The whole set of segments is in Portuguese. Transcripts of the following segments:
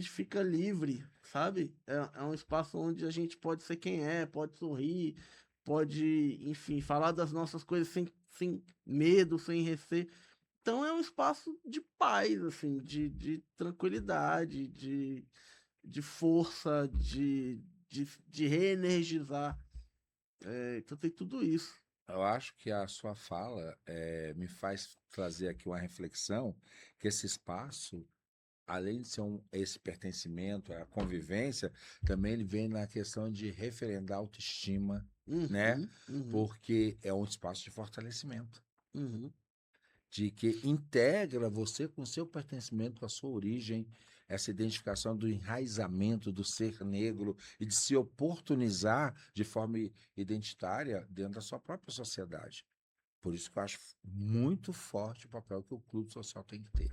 gente fica livre, sabe? É um espaço onde a gente pode ser quem é, pode sorrir, pode, enfim, falar das nossas coisas sem medo, sem receio. Então é um espaço de paz, assim, de tranquilidade, de força, de reenergizar. Então tem tudo isso. Eu acho que a sua fala me faz trazer aqui uma reflexão que esse espaço, além de ser esse pertencimento, a convivência, também ele vem na questão de referendar a autoestima, né? Uhum, uhum, Porque é um espaço de fortalecimento, uhum. de que integra você com seu pertencimento, com a sua origem, essa identificação do enraizamento do ser negro e de se oportunizar de forma identitária dentro da sua própria sociedade. Por isso que eu acho muito forte o papel que o clube social tem que ter.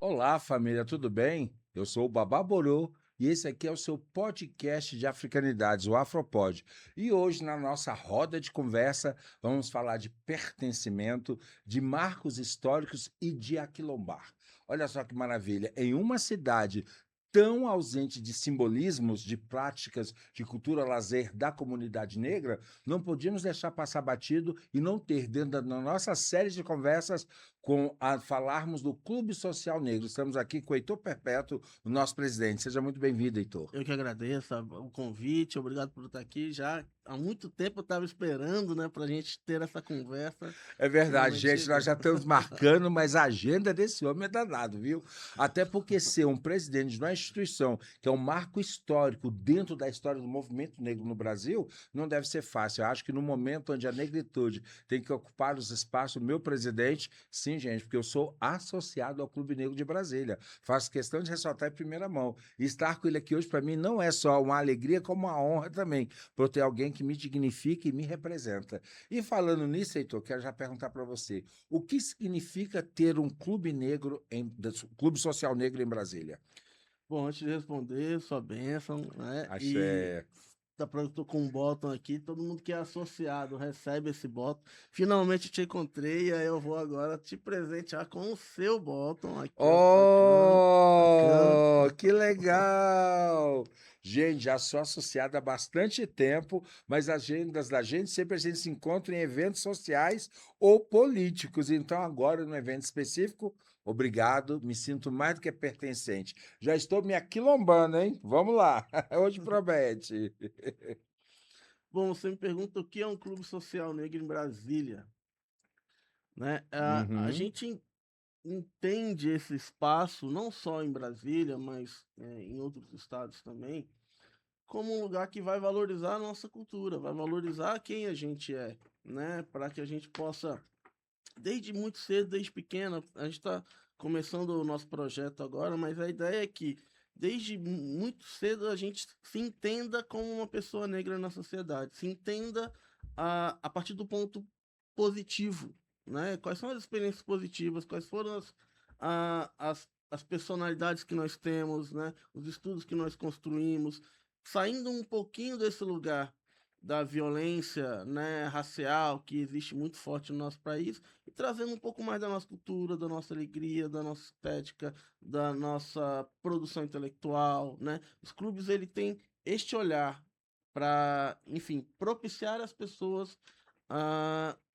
Olá, família, tudo bem? Eu sou o Babá Borô e esse aqui é o seu podcast de africanidades, o Afropod. E hoje, na nossa roda de conversa, vamos falar de pertencimento, de marcos históricos e de aquilombar. Olha só que maravilha! Em uma cidade tão ausente de simbolismos, de práticas, de cultura lazer da comunidade negra, não podíamos deixar passar batido e não ter dentro da nossa série de conversas falarmos do Clube Social Negro. Estamos aqui com o Heitor Perpétuo, o nosso presidente. Seja muito bem-vindo, Heitor. Eu que agradeço o convite, obrigado por estar aqui. Já há muito tempo eu estava esperando, né, para a gente ter essa conversa. É verdade, Finalmente gente, nós chegou. já estamos marcando, mas a agenda desse homem é danado, viu? Até porque ser um presidente de uma instituição que é um marco histórico dentro da história do movimento negro no Brasil, não deve ser fácil. Eu acho que no momento onde a negritude tem que ocupar os espaços, o meu presidente, sim, gente, porque eu sou associado ao Clube Negro de Brasília. Faço questão de ressaltar em primeira mão. E estar com ele aqui hoje, para mim, não é só uma alegria, como uma honra também, por ter alguém que me dignifica e me representa. E falando nisso, Heitor, quero já perguntar para você, o que significa ter um clube negro, clube social negro em Brasília? Bom, antes de responder, sua bênção, né? E Axé. eu tô com um botão aqui, todo mundo que é associado recebe esse botão. Finalmente te encontrei, aí eu vou agora te presentear com o seu botão aqui, ó, bacana, bacana. Oh, que legal! Gente, já sou associado há bastante tempo, mas as agendas da gente sempre a gente se encontra em eventos sociais ou políticos. Então, agora, no evento específico, obrigado, me sinto mais do que pertencente. Já estou me aquilombando, hein? Vamos lá, hoje promete. Bom, você me pergunta o que é um clube social negro em Brasília, né? A Uhum. gente entende esse espaço, não só em Brasília, mas em outros estados também, como um lugar que vai valorizar a nossa cultura, vai valorizar quem a gente é, né? Para que a gente possa, desde muito cedo, desde pequena, a gente está começando o nosso projeto agora, mas a ideia é que desde muito cedo a gente se entenda como uma pessoa negra na sociedade, se entenda a partir do ponto positivo, né? Quais são as experiências positivas, quais foram as personalidades que nós temos, né? Os estudos que nós construímos, saindo um pouquinho desse lugar da violência, né, racial que existe muito forte no nosso país e trazendo um pouco mais da nossa cultura, da nossa alegria, da nossa estética, da nossa produção intelectual, né? Os clubes ele tem este olhar para, enfim, propiciar às pessoas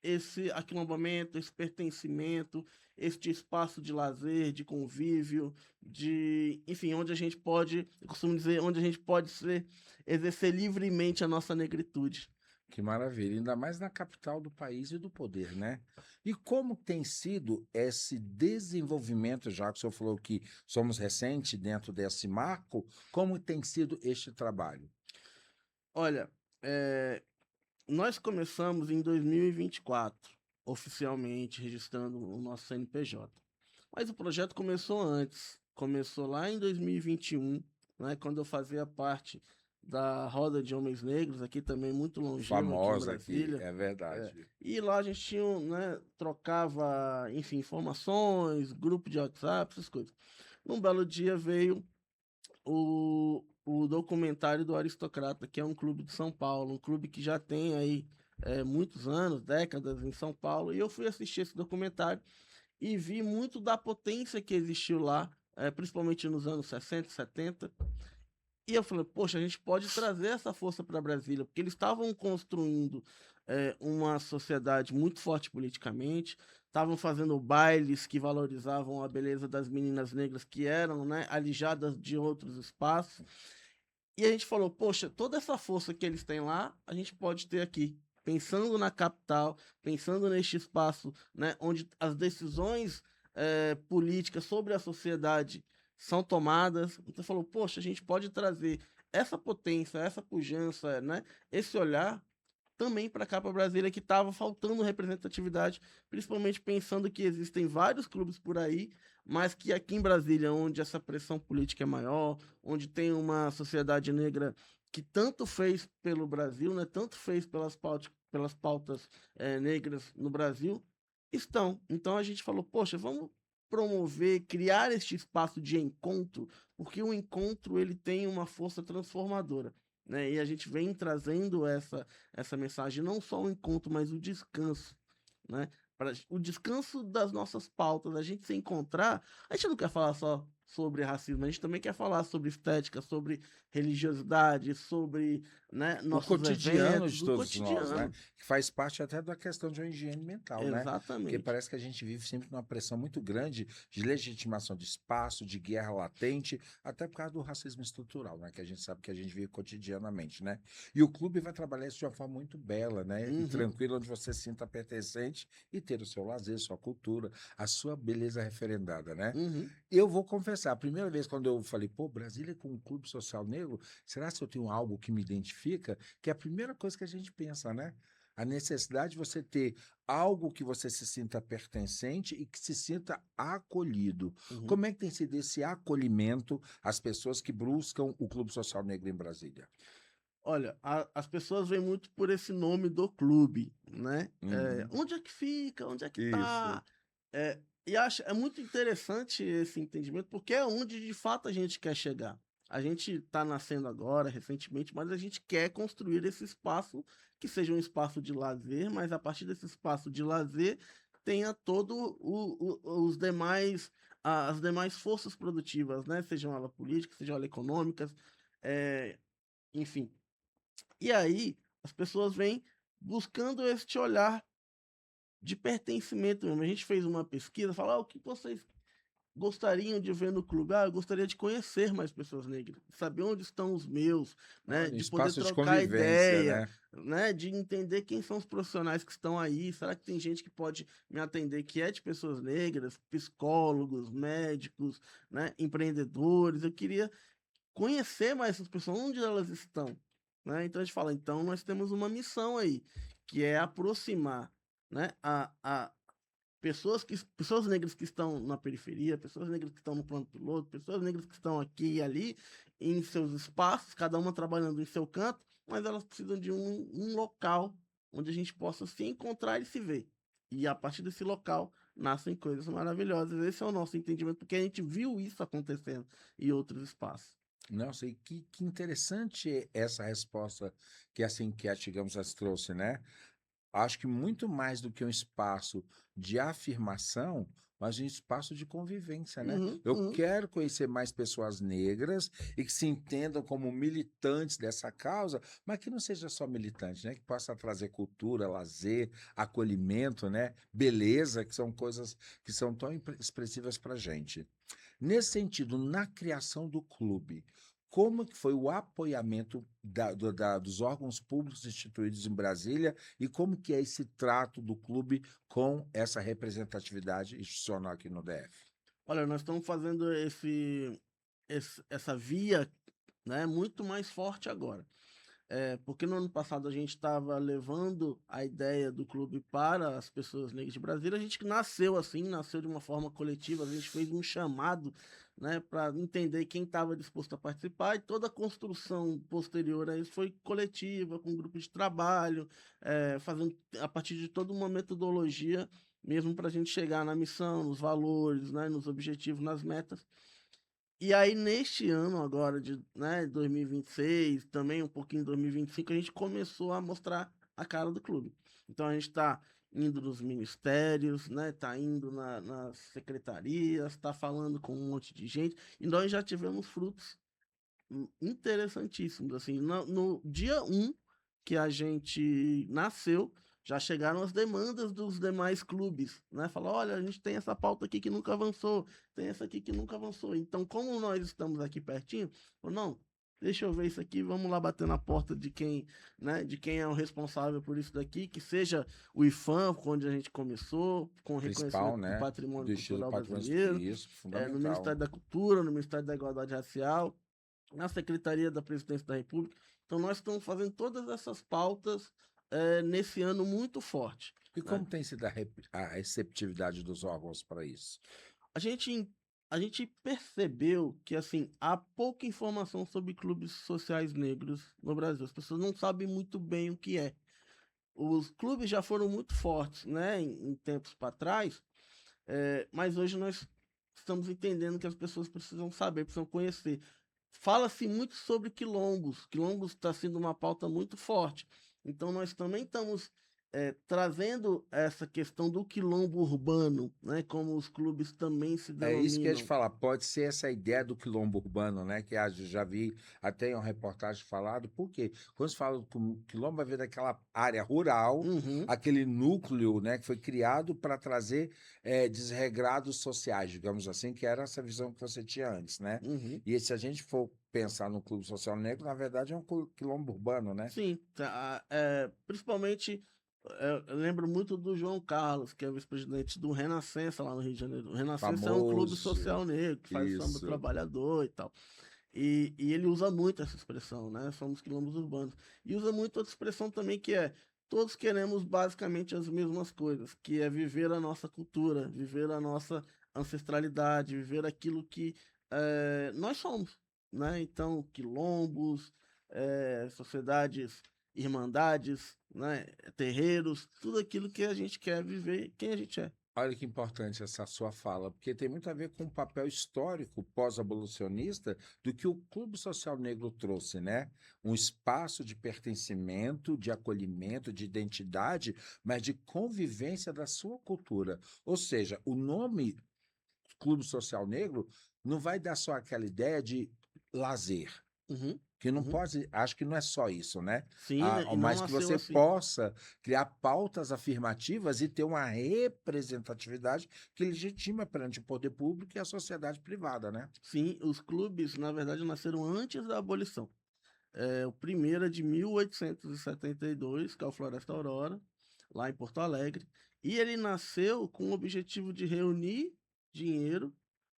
esse aquilombamento, esse pertencimento, este espaço de lazer, de convívio, enfim, onde a gente pode, eu costumo dizer, onde a gente pode exercer livremente a nossa negritude. Que maravilha, ainda mais na capital do país e do poder, né? E como tem sido esse desenvolvimento, já que o senhor falou que somos recentes dentro desse marco, como tem sido este trabalho? Olha, é, nós começamos em 2024, oficialmente registrando o nosso CNPJ. Mas o projeto começou antes. Começou lá em 2021, né, quando eu fazia parte da Roda de Homens Negros, aqui também muito longeva, aqui em Famosa aqui, Brasília. é É, verdade. e lá a gente tinha, né, trocava, enfim, informações, grupo de WhatsApp, essas coisas. Num belo dia veio o documentário do Aristocrata, que é um clube de São Paulo, um clube que já tem aí, muitos anos, décadas em São Paulo, e eu fui assistir esse documentário e vi muito da potência que existiu lá, principalmente nos anos 60, 70. E eu falei, poxa, a gente pode trazer essa força para Brasília, porque eles estavam construindo uma sociedade muito forte politicamente, estavam fazendo bailes que valorizavam a beleza das meninas negras que eram, né, alijadas de outros espaços. E a gente falou, poxa, toda essa força que eles têm lá, a gente pode ter aqui. Pensando na capital, pensando neste espaço, né, onde as decisões políticas sobre a sociedade são tomadas. Então falou, poxa, a gente pode trazer essa potência, essa pujança, né, esse olhar também para cá para Brasília, que estava faltando representatividade, principalmente pensando que existem vários clubes por aí, mas que aqui em Brasília, onde essa pressão política é maior, onde tem uma sociedade negra que tanto fez pelo Brasil, né, tanto fez pelas pautas negras no Brasil, estão. Então a gente falou, poxa, vamos promover, criar este espaço de encontro, porque o encontro ele tem uma força transformadora. Né? E a gente vem trazendo essa mensagem, não só o encontro, mas o descanso, né? O descanso das nossas pautas, a gente se encontrar, a gente não quer falar só sobre racismo, a gente também quer falar sobre estética, sobre religiosidade, sobre, né, O nossos cotidiano eventos, de o todos nós, né? cotidiano. Que faz parte até da questão de uma higiene mental, né? Porque Exatamente. parece que a gente vive sempre numa pressão muito grande de legitimação de espaço, de guerra latente, até por causa do racismo estrutural, né? Que a gente sabe que a gente vive cotidianamente, né? E o clube vai trabalhar isso de uma forma muito bela, né? E Uhum, tranquila, onde você se sinta pertencente e ter o seu lazer, sua cultura, a sua beleza referendada, né? uhum. Eu vou confessar, a primeira vez quando eu falei, pô, Brasília com um clube social negro, será que eu tenho algo que me identifica? Que é a primeira coisa que a gente pensa, né? A necessidade de você ter algo que você se sinta pertencente e que se sinta acolhido. Uhum. Como é que tem sido esse acolhimento às pessoas que buscam o Clube Social Negro em Brasília? Olha, as pessoas veem muito por esse nome do clube, né? Uhum. Onde é que fica? Onde é que Isso. tá? E acho é muito interessante esse entendimento, porque é onde de fato a gente quer chegar. A gente está nascendo agora, recentemente, mas a gente quer construir esse espaço que seja um espaço de lazer, mas a partir desse espaço de lazer tenha todo os demais as demais forças produtivas, né? Sejam elas políticas, sejam elas econômicas, enfim. E aí, as pessoas vêm buscando este olhar de pertencimento mesmo. A gente fez uma pesquisa, falar o que vocês gostariam de ver no clube? Ah, eu gostaria de conhecer mais pessoas negras, saber onde estão os meus, né? Olha, De poder espaço de trocar convivência, ideia, né? né? De entender quem são os profissionais que estão aí. Será que tem gente que pode me atender que é de pessoas negras, psicólogos, médicos, né? Empreendedores? Eu queria conhecer mais essas pessoas, onde elas estão, né? Então a gente fala, então nós temos uma missão aí, que é aproximar, né, a pessoas negras que estão na periferia, pessoas negras que estão no plano piloto, pessoas negras que estão aqui e ali em seus espaços, cada uma trabalhando em seu canto, mas elas precisam de um local onde a gente possa se encontrar e se ver. E a partir desse local nascem coisas maravilhosas. Esse é o nosso entendimento, porque a gente viu isso acontecendo em outros espaços. Nossa, e que interessante essa resposta que essa enquete, digamos, as trouxe, né? Acho que muito mais do que um espaço de afirmação, mas um espaço de convivência, né? Uhum, Eu uhum. quero conhecer mais pessoas negras e que se entendam como militantes dessa causa, mas que não seja só militante, né? Que possa trazer cultura, lazer, acolhimento, né? Beleza, que são coisas que são tão expressivas para a gente. Nesse sentido, na criação do clube, como que foi o apoiamento dos órgãos públicos instituídos em Brasília e como que é esse trato do clube com essa representatividade institucional aqui no DF? Olha, nós estamos fazendo essa via, né, muito mais forte agora. Porque no ano passado a gente estava levando a ideia do clube para as pessoas negras de Brasília. A gente nasceu assim, nasceu de uma forma coletiva. A gente fez um chamado, né, para entender quem estava disposto a participar, e toda a construção posterior a isso foi coletiva, com grupo de trabalho, fazendo a partir de toda uma metodologia, mesmo para a gente chegar na missão, nos valores, né, nos objetivos, nas metas. E aí, neste ano agora de, né, 2026, também um pouquinho de 2025, a gente começou a mostrar a cara do clube. Então a gente está indo nos ministérios, né? Tá indo nas secretarias, está falando com um monte de gente, e nós já tivemos frutos interessantíssimos. Assim, no dia 1 que a gente nasceu, já chegaram as demandas dos demais clubes, né? Falar, olha, a gente tem essa pauta aqui que nunca avançou, tem essa aqui que nunca avançou. Então, como nós estamos aqui pertinho, não, deixa eu ver isso aqui, vamos lá bater na porta de quem, né, de quem é o responsável por isso daqui, que seja o IFAM, onde a gente começou, com Principal, reconhecimento do né? patrimônio Do estilo cultural patrimônio, brasileiro, isso, no fundamental. Ministério da Cultura, no Ministério da Igualdade Racial, na Secretaria da Presidência da República. Então, nós estamos fazendo todas essas pautas nesse ano muito forte. E Né? como tem sido a receptividade dos órgãos para isso? A gente percebeu que assim há pouca informação sobre clubes sociais negros no Brasil. As pessoas não sabem muito bem o que é. Os clubes já foram muito fortes, né, em tempos para trás, mas hoje nós estamos entendendo que as pessoas precisam saber, precisam conhecer. Fala-se muito sobre quilombos. Quilombos está sendo uma pauta muito forte. Então, nós também estamos trazendo essa questão do quilombo urbano, né? Como os clubes também se É isso que eu ia te denominam. falar, pode ser essa ideia do quilombo urbano, né? Que eu já vi até em uma reportagem falado, por quê? Quando se fala do quilombo, vai ver daquela área rural, Uhum, aquele núcleo, né, que foi criado para trazer desregrados sociais, digamos assim, que era essa visão que você tinha antes, né? uhum. E se a gente for pensar no Clube Social Negro, na verdade é um quilombo urbano, né? Sim, principalmente eu lembro muito do João Carlos, que é vice-presidente do Renascença lá no Rio de Janeiro. O Renascença é um clube Famoso, social negro que faz samba isso. trabalhador e tal. E ele usa muito essa expressão, né? Somos quilombos urbanos. E usa muito outra expressão também que é todos queremos basicamente as mesmas coisas, que é viver a nossa cultura, viver a nossa ancestralidade, viver aquilo que nós somos, né? Então, quilombos, sociedades, irmandades, né? Terreiros, tudo aquilo que a gente quer viver, quem a gente é. Olha que importante essa sua fala, porque tem muito a ver com o papel histórico pós-abolicionista do que o Clube Social Negro trouxe, né? Um espaço de pertencimento, de acolhimento, de identidade, mas de convivência da sua cultura. Ou seja, o nome Clube Social Negro não vai dar só aquela ideia de lazer. Uhum, Que não uhum. pode, acho que não é só isso, né? Sim, né? E não Mas que nasceu você assim. possa criar pautas afirmativas e ter uma representatividade que legitima perante o poder público e a sociedade privada, né? Sim, os clubes, na verdade, nasceram antes da abolição. O primeiro é de 1872, que é o Floresta Aurora, lá em Porto Alegre. E ele nasceu com o objetivo de reunir dinheiro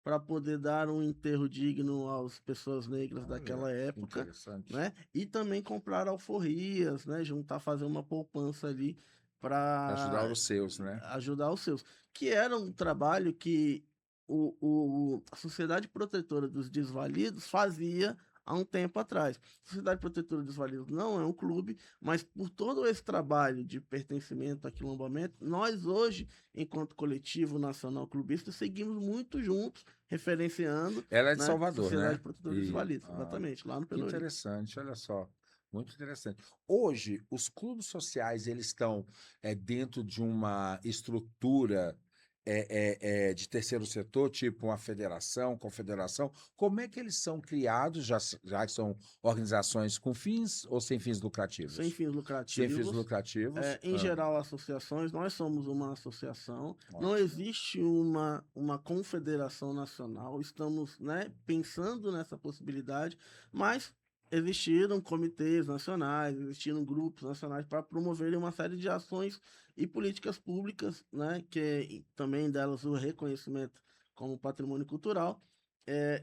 para poder dar um enterro digno às pessoas negras Olha, daquela que época, interessante. né? E também comprar alforrias, né? Juntar, fazer uma poupança ali Ajudar para os seus, né? ajudar os seus. Que era um trabalho que a Sociedade Protetora dos Desvalidos fazia há um tempo atrás. A Sociedade Protetora dos Desvalidos não é um clube, mas por todo esse trabalho de pertencimento, aquilombamento, nós hoje, enquanto coletivo nacional clubista, seguimos muito juntos, referenciando, Ela é de né, a Salvador, Sociedade né? Protetora dos Desvalidos, exatamente, lá no Que Pelourinho. interessante, olha só. Muito interessante. Hoje, os clubes sociais, eles estão dentro de uma estrutura de terceiro setor, tipo uma federação, confederação. Como é que eles são criados? Já que são organizações com fins ou sem fins Sem lucrativos? fins Sem fins lucrativos. lucrativos. Em geral, associações, nós somos uma associação, não Ótimo. existe uma confederação nacional, estamos, né, pensando nessa possibilidade, mas existiram comitês nacionais, existiram grupos nacionais para promoverem uma série de ações e políticas públicas, né, que também delas o reconhecimento como patrimônio cultural,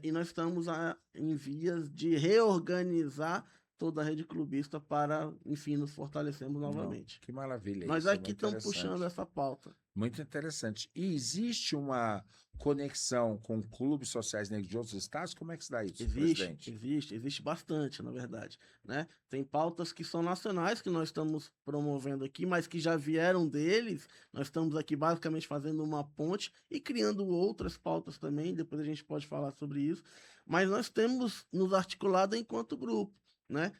e nós estamos em vias de reorganizar toda a rede clubista para, enfim, nos fortalecermos Não, novamente. que maravilha Nós isso, é aqui muito estamos puxando interessante. essa pauta. Muito interessante. E existe uma conexão com clubes sociais negros de outros estados? Como é que se dá isso, presidente? Existe bastante, na verdade, né? Tem pautas que são nacionais que nós estamos promovendo aqui, mas que já vieram deles. Nós estamos aqui basicamente fazendo uma ponte e criando outras pautas também. Depois a gente pode falar sobre isso. Mas nós temos nos articulado enquanto grupo. né?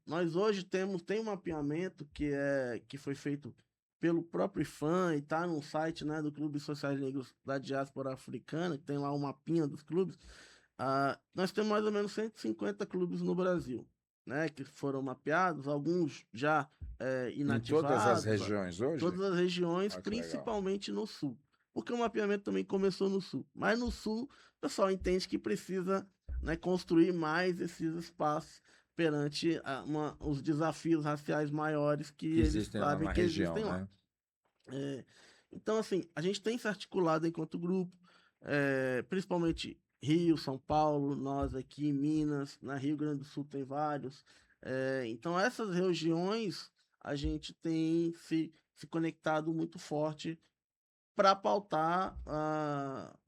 Nós hoje tem um mapeamento que foi feito pelo próprio IFAM e está no site, né, do Clube Sociais Negros da Diáspora Africana, que tem lá um mapinha dos clubes. Nós temos mais ou menos 150 clubes no Brasil, né, que foram mapeados, alguns já Em todas as inativados, regiões hoje? todas as regiões, Olha que legal. principalmente no Sul. Porque o mapeamento também começou no Sul. Mas no Sul, o pessoal entende que precisa, né, construir mais esses espaços perante os desafios raciais maiores que Que eles existem lá sabem na que região, existem lá. né? É, então, assim, a gente tem se articulado enquanto grupo, principalmente Rio, São Paulo, nós aqui em Minas, na Rio Grande do Sul tem vários. Então, essas regiões a gente tem se conectado muito forte para pautar,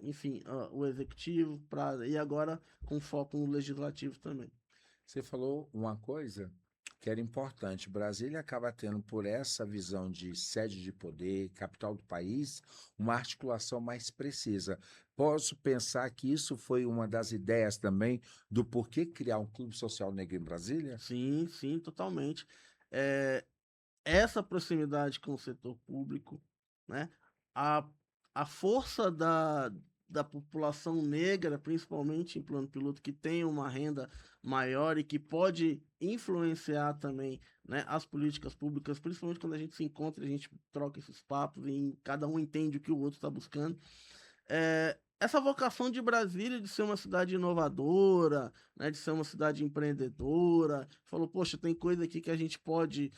enfim, o executivo, e agora com foco no legislativo também. Você falou uma coisa que era importante. Brasília acaba tendo, por essa visão de sede de poder, capital do país, uma articulação mais precisa. Posso pensar que isso foi uma das ideias também do porquê criar um clube social negro em Brasília? Sim, sim, totalmente. É, essa proximidade com o setor público, né? A, a força da população negra, principalmente em plano piloto, que tem uma renda maior e que pode influenciar também, né, as políticas públicas, principalmente quando a gente se encontra, a gente troca esses papos e cada um entende o que o outro está buscando. Essa vocação de Brasília de ser uma cidade inovadora, né, de ser uma cidade empreendedora, falou, poxa, tem coisa aqui que a gente pode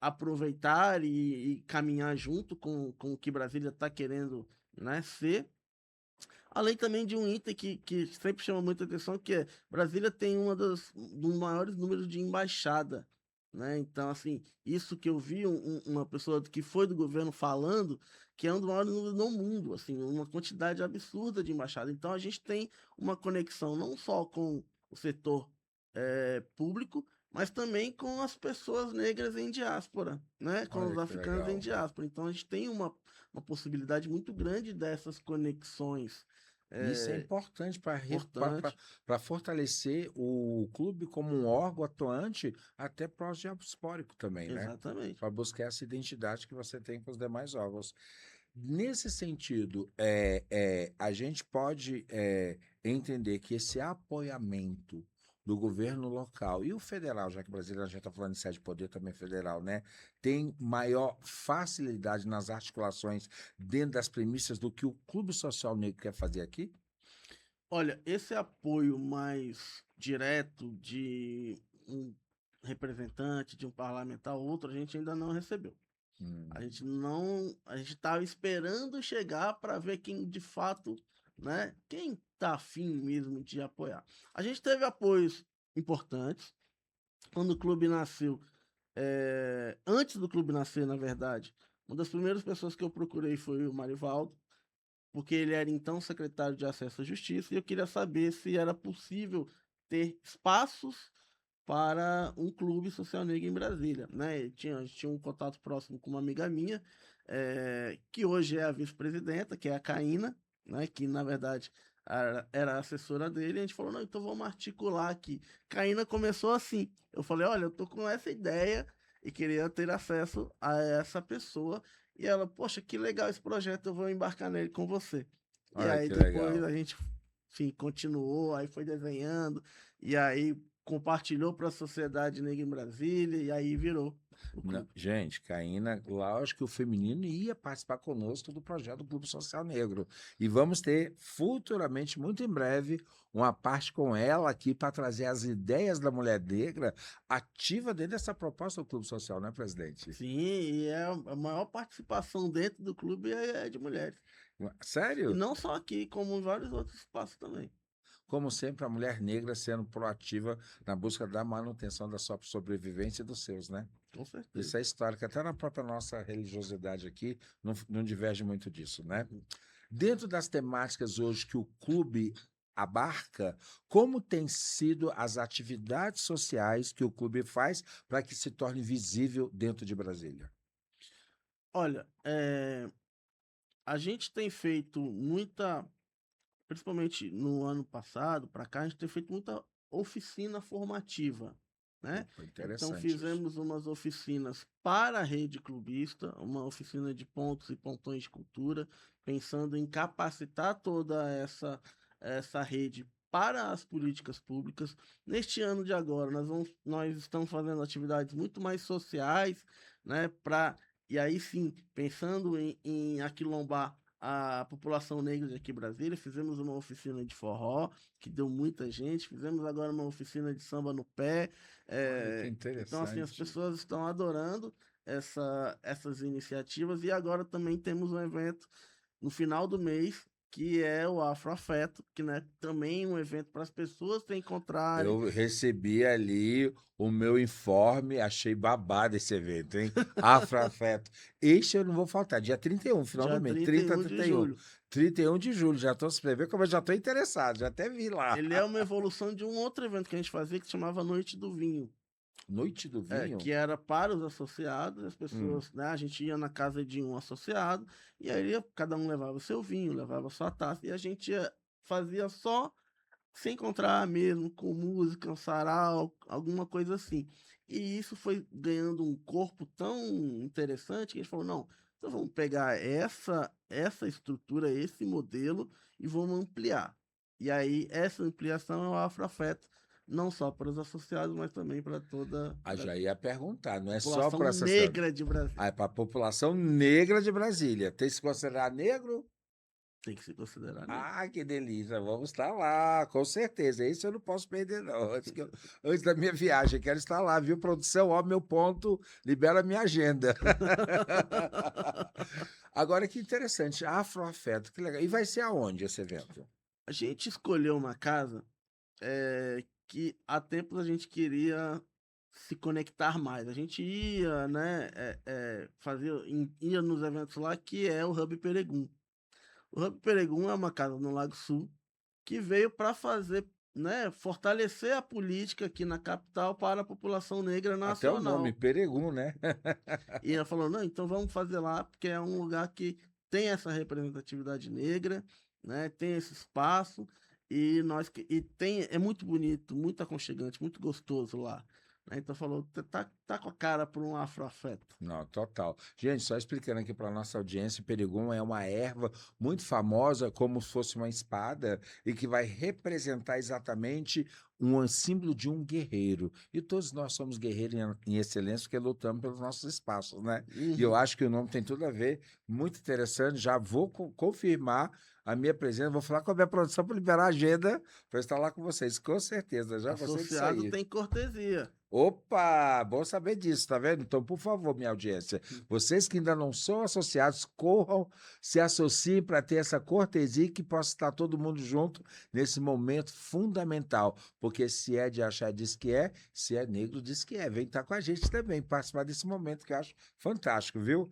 aproveitar e caminhar junto com o que Brasília está querendo, né, ser. Além também de um item que sempre chama muita atenção, que é Brasília tem dos maiores números de embaixada, né? Então, assim, isso que eu vi uma pessoa que foi do governo falando, que é um dos maiores números no mundo, assim, uma quantidade absurda de embaixada. Então, a gente tem uma conexão não só com o setor público, mas também com as pessoas negras em diáspora, né? Com Olha os que africanos em legal. diáspora. Então, a gente tem uma possibilidade muito grande dessas conexões. Isso é É importante importante, para fortalecer o clube como um órgão atuante até pós-diaspórico também, né? exatamente. Para buscar essa identidade que você tem com os demais órgãos. Nesse sentido, a gente pode entender que esse apoiamento do governo local e o federal, já que Brasília a gente está falando de sede de poder também federal, né, tem maior facilidade nas articulações dentro das premissas do que o Clube Social Negro quer fazer aqui? Olha, esse apoio mais direto de um representante, de um parlamentar ou outro, a gente ainda não recebeu. A Hum, gente não, a gente estava esperando chegar para ver quem de fato, né, quem tá afim mesmo de apoiar. A gente teve apoios importantes quando o clube nasceu. Antes do clube nascer, na verdade, uma das primeiras pessoas que eu procurei foi o Marivaldo, porque ele era então secretário de Acesso à Justiça, e eu queria saber se era possível ter espaços para um clube social negro em Brasília, né? A gente tinha um contato próximo com uma amiga minha, que hoje é a vice-presidenta, que é a Caína, né? Que na verdade era a assessora dele, e a gente falou, não, então vamos articular aqui. Caína começou assim, eu falei, olha, eu tô com essa ideia e queria ter acesso a essa pessoa, e ela, poxa, que legal esse projeto, eu vou embarcar nele com você. E olha aí que depois legal. a gente, enfim, continuou, aí foi desenhando, e aí compartilhou para a Sociedade Negra em Brasília, e aí virou o Não, clube. gente, Caína, lógico que o feminino ia participar conosco do projeto do Clube Social Negro. E vamos ter futuramente, muito em breve, uma parte com ela aqui para trazer as ideias da mulher negra ativa dentro dessa proposta do Clube Social, né, presidente? Sim, e a maior participação dentro do clube é de mulheres. E Sério? não só aqui, como em vários outros espaços também. Como sempre, a mulher negra sendo proativa na busca da manutenção da sua sobrevivência e dos seus, né? Com certeza. Isso é histórico, até na própria nossa religiosidade aqui não diverge muito disso, né? Uhum. Dentro das temáticas hoje que o clube abarca, como tem sido as atividades sociais que o clube faz para que se torne visível dentro de Brasília? Olha, a gente tem feito muita, principalmente no ano passado, para cá, a gente tem feito muita oficina formativa, né? Opa, Então interessante isso. fizemos umas oficinas para a rede clubista, uma oficina de pontos e pontões de cultura, pensando em capacitar toda essa rede para as políticas públicas. Neste ano de agora, nós estamos fazendo atividades muito mais sociais, né? E aí sim, pensando em aquilombar a população negra de aqui em Brasília, fizemos uma oficina de forró, que deu muita gente, fizemos agora uma oficina de samba no pé. Olha que Então, assim, as interessante. pessoas estão adorando essas iniciativas, e agora também temos um evento no final do mês, que é o Afroafeto, que, né, também é um evento para as pessoas se encontrarem. Eu recebi ali o meu informe, achei babado esse evento, hein? Afroafeto. Este eu não vou faltar, dia 31, final do Dia mês, 31 30 de 31. julho. 31 de julho, já estou se prevendo como eu já estou interessado, já até vi lá. Ele é uma evolução de um outro evento que a gente fazia que chamava Noite do Vinho. Noite do Que Vinho? era para os associados, as Hum. pessoas, né? A gente ia na casa de um associado, e aí cada um levava o seu vinho, levava a sua taça, e a gente fazia só se encontrar mesmo, com música, um sarau, alguma coisa assim. E isso foi ganhando um corpo tão interessante que a gente falou, não, então vamos pegar essa estrutura, esse modelo, e vamos ampliar. E aí, essa ampliação é o Afroafeto, não só para os associados, mas também para toda Ah, a já ia perguntar, não é só população para associado. negra de Brasília. Ah, é para a população negra de Brasília. Tem que se considerar negro? Tem que se considerar negro. Ah, que delícia, vamos estar lá, com certeza. Esse eu não posso perder, não. Antes da minha viagem, quero estar lá, viu, produção? Ó, meu ponto, libera a minha agenda. Agora, que interessante, Afroafeto, que legal. E vai ser aonde esse evento? A gente escolheu uma casa que há tempos a gente queria se conectar mais. A gente ia, né, ia nos eventos lá, que é o Hub Peregum. O Hub Peregum é uma casa no Lago Sul que veio para fazer, né, fortalecer a política aqui na capital para a população negra Até o nome, nacional. Peregum, né? E ela falou, não, então vamos fazer lá, porque é um lugar que tem essa representatividade negra, né? Tem esse espaço é muito bonito, muito aconchegante, muito gostoso lá. Né? Então falou, tá com a cara para um afroafeto. Não, total. Gente, só explicando aqui para nossa audiência, o perigum é uma erva muito famosa, como se fosse uma espada, e que vai representar exatamente um símbolo de um guerreiro. E todos nós somos guerreiros em excelência, porque lutamos pelos nossos espaços, né? E eu Uhum. acho que o nome tem tudo a ver, muito interessante. Já vou confirmar a minha presença, vou falar com a minha produção para liberar a agenda para estar lá com vocês, com certeza. Já gostei disso Associado aí. tem cortesia. Opa, bom saber disso, tá vendo? Então, por favor, minha audiência, vocês que ainda não são associados, corram, se associem para ter essa cortesia e que possa estar todo mundo junto nesse momento fundamental. Porque se é de achar, diz que é, se é negro, diz que é. Vem estar com a gente também, participar desse momento que eu acho fantástico, viu?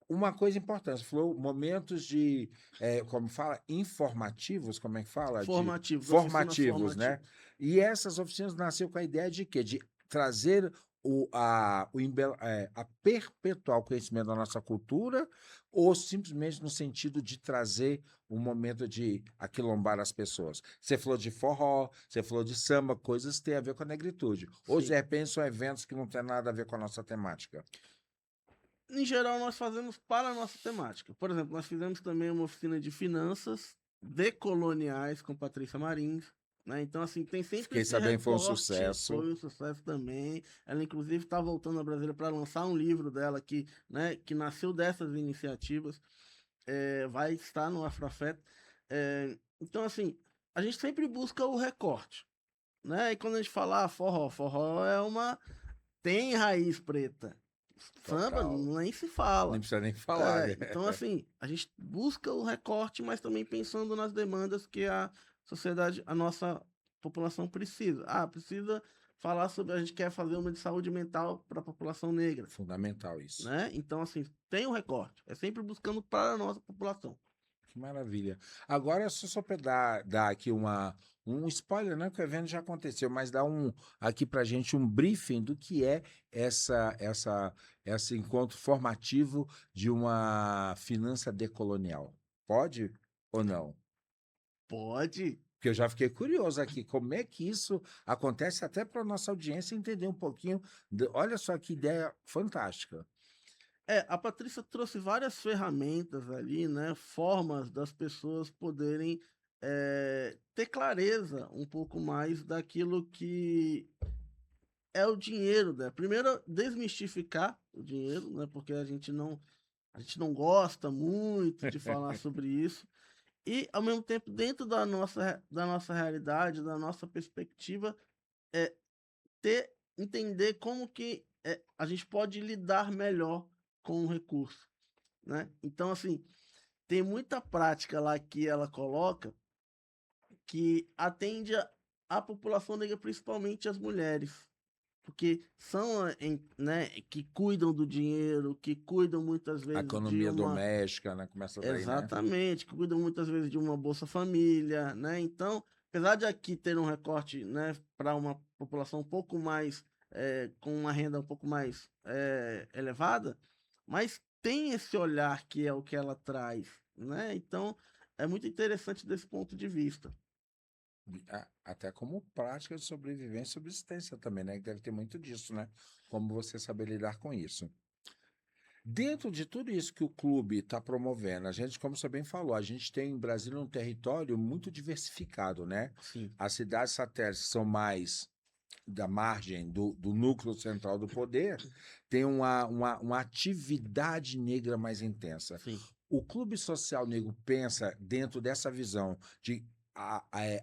Uma coisa importante, você falou momentos de, como fala, informativos, como é que fala? De Formativos, oficinas formativos, né? formativas. E essas oficinas nasceu com a ideia de quê? De trazer a perpetuar o conhecimento da nossa cultura ou simplesmente no sentido de trazer um momento de aquilombar as pessoas? Você falou de forró, você falou de samba, coisas que têm a ver com a negritude. Ou de Sim. repente são eventos que não têm nada a ver com a nossa temática. Em geral, nós fazemos para a nossa temática. Por exemplo, nós fizemos também uma oficina de finanças decoloniais com Patrícia Marins. Né? Então, assim, tem sempre Fiquei esse sabendo que foi um recorte. sucesso. Foi um sucesso também. Ela, inclusive, está voltando a Brasília para lançar um livro dela que nasceu dessas iniciativas. Vai estar no Afroafeto. Então, assim, a gente sempre busca o recorte. Né? E quando a gente fala forró tem raiz preta. Samba Total. nem se Nem fala. precisa nem falar, né? Então, assim, a gente busca o recorte, mas também pensando nas demandas que a sociedade, a nossa população precisa. Precisa falar sobre. A gente quer fazer uma de saúde mental para a população negra. Fundamental isso. Né? Então, assim, tem o recorte. É sempre buscando para a nossa população. Que maravilha. Agora, só para dar aqui um spoiler, né? Que o evento já aconteceu, mas dá aqui para gente um briefing do que é esse encontro formativo de uma finança decolonial. Pode ou não? Pode. Porque eu já fiquei curioso aqui, como é que isso acontece até para nossa audiência entender um pouquinho. Olha só que ideia fantástica. A Patrícia trouxe várias ferramentas ali, né? Formas das pessoas poderem ter clareza um pouco mais daquilo que é o dinheiro, né? Primeiro, desmistificar o dinheiro, né? Porque a gente não gosta muito de falar sobre isso. E, ao mesmo tempo, dentro da nossa realidade, da nossa perspectiva, é entender como que a gente pode lidar melhor com o recurso, né? Então, assim, tem muita prática lá que ela coloca que atende a população negra, principalmente as mulheres, porque são, né, que cuidam do dinheiro, que cuidam muitas A vezes de economia uma. doméstica, né? Começa daí, né? Exatamente, que cuidam muitas vezes de uma Bolsa Família, né? Então, apesar de aqui ter um recorte, né, para uma população um pouco mais, com uma renda um pouco mais elevada, mas tem esse olhar que é o que ela traz, né? Então, é muito interessante desse ponto de vista. Até como prática de sobrevivência e subsistência também, né? Que deve ter muito disso, né? Como você saber lidar com isso. Dentro de tudo isso que o clube está promovendo, a gente, como você bem falou, a gente tem em Brasília um território muito diversificado, né? Sim, As cidades satélites são mais da margem do núcleo central do poder, tem uma atividade negra mais intensa. sim. O Clube Social Negro pensa dentro dessa visão de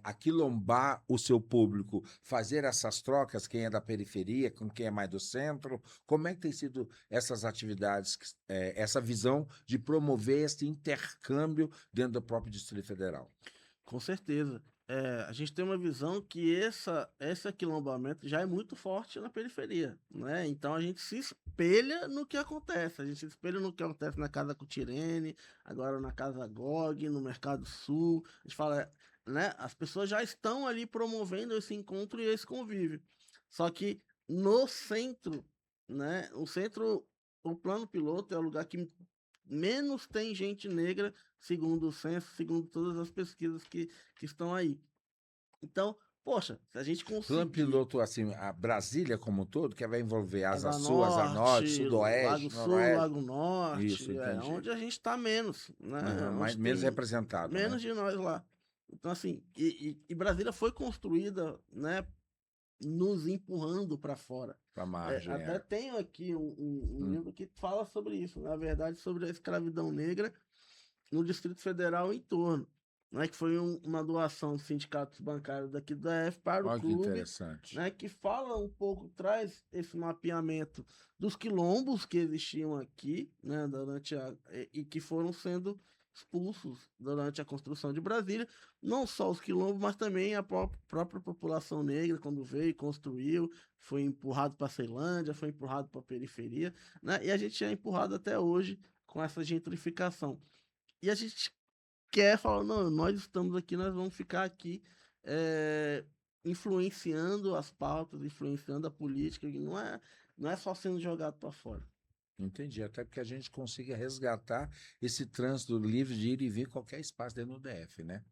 aquilombar o seu público, fazer essas trocas, quem é da periferia, com quem é mais do centro? Como é que tem sido essas atividades, essa visão de promover esse intercâmbio dentro do próprio Distrito Federal? Com certeza. A gente tem uma visão que esse aquilombamento já é muito forte na periferia, né? Então a gente se espelha no que acontece. A gente se espelha no que acontece na Casa Cutirene, agora na Casa Gog, no Mercado Sul. A gente fala, né? As pessoas já estão ali promovendo esse encontro e esse convívio. Só que no centro, né? O plano piloto é o lugar que menos tem gente negra, segundo o censo, segundo todas as pesquisas que estão aí. Então, poxa, se a gente Plano conseguir piloto, assim, a Brasília como um todo, que vai envolver Asa Asa Sul, Asa Norte, Norte, Lago Sudoeste, Sul, Noroeste. Lago Isso, Norte, entendi. onde a gente está menos, né? Aham, Onde menos tem representado, né? menos de nós lá. Então, assim, e Brasília foi construída, né, nos empurrando para fora. Para margem, Até tenho aqui um Hum. livro que fala sobre isso, na verdade, sobre a escravidão negra no Distrito Federal e em torno, né, que foi uma doação dos sindicatos bancários daqui do DF para o Olha que clube, interessante. né, que fala um pouco, traz esse mapeamento dos quilombos que existiam aqui, né, e que foram sendo expulsos durante a construção de Brasília, não só os quilombos, mas também a própria população negra, quando veio e construiu, foi empurrado para a Ceilândia, foi empurrado para a periferia, né, e a gente é empurrado até hoje com essa gentrificação. E a gente quer falar, não, nós estamos aqui, nós vamos ficar aqui influenciando as pautas, influenciando a política, que não é só sendo jogado para fora. Entendi. Até porque a gente consiga resgatar esse trânsito livre de ir e vir qualquer espaço dentro do DF, né?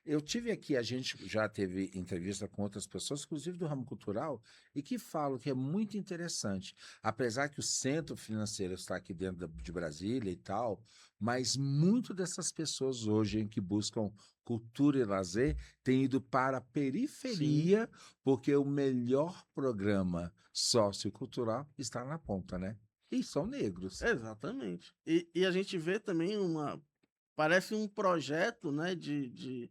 Eu tive aqui, a gente já teve entrevista com outras pessoas, inclusive do ramo cultural, e que falam que é muito interessante. Apesar que o centro financeiro está aqui dentro de Brasília e tal, mas muito dessas pessoas hoje em que buscam cultura e lazer têm ido para a Sim, periferia, porque o melhor programa sociocultural está na ponta, né? E são negros. exatamente. E a gente vê também parece um projeto, né, de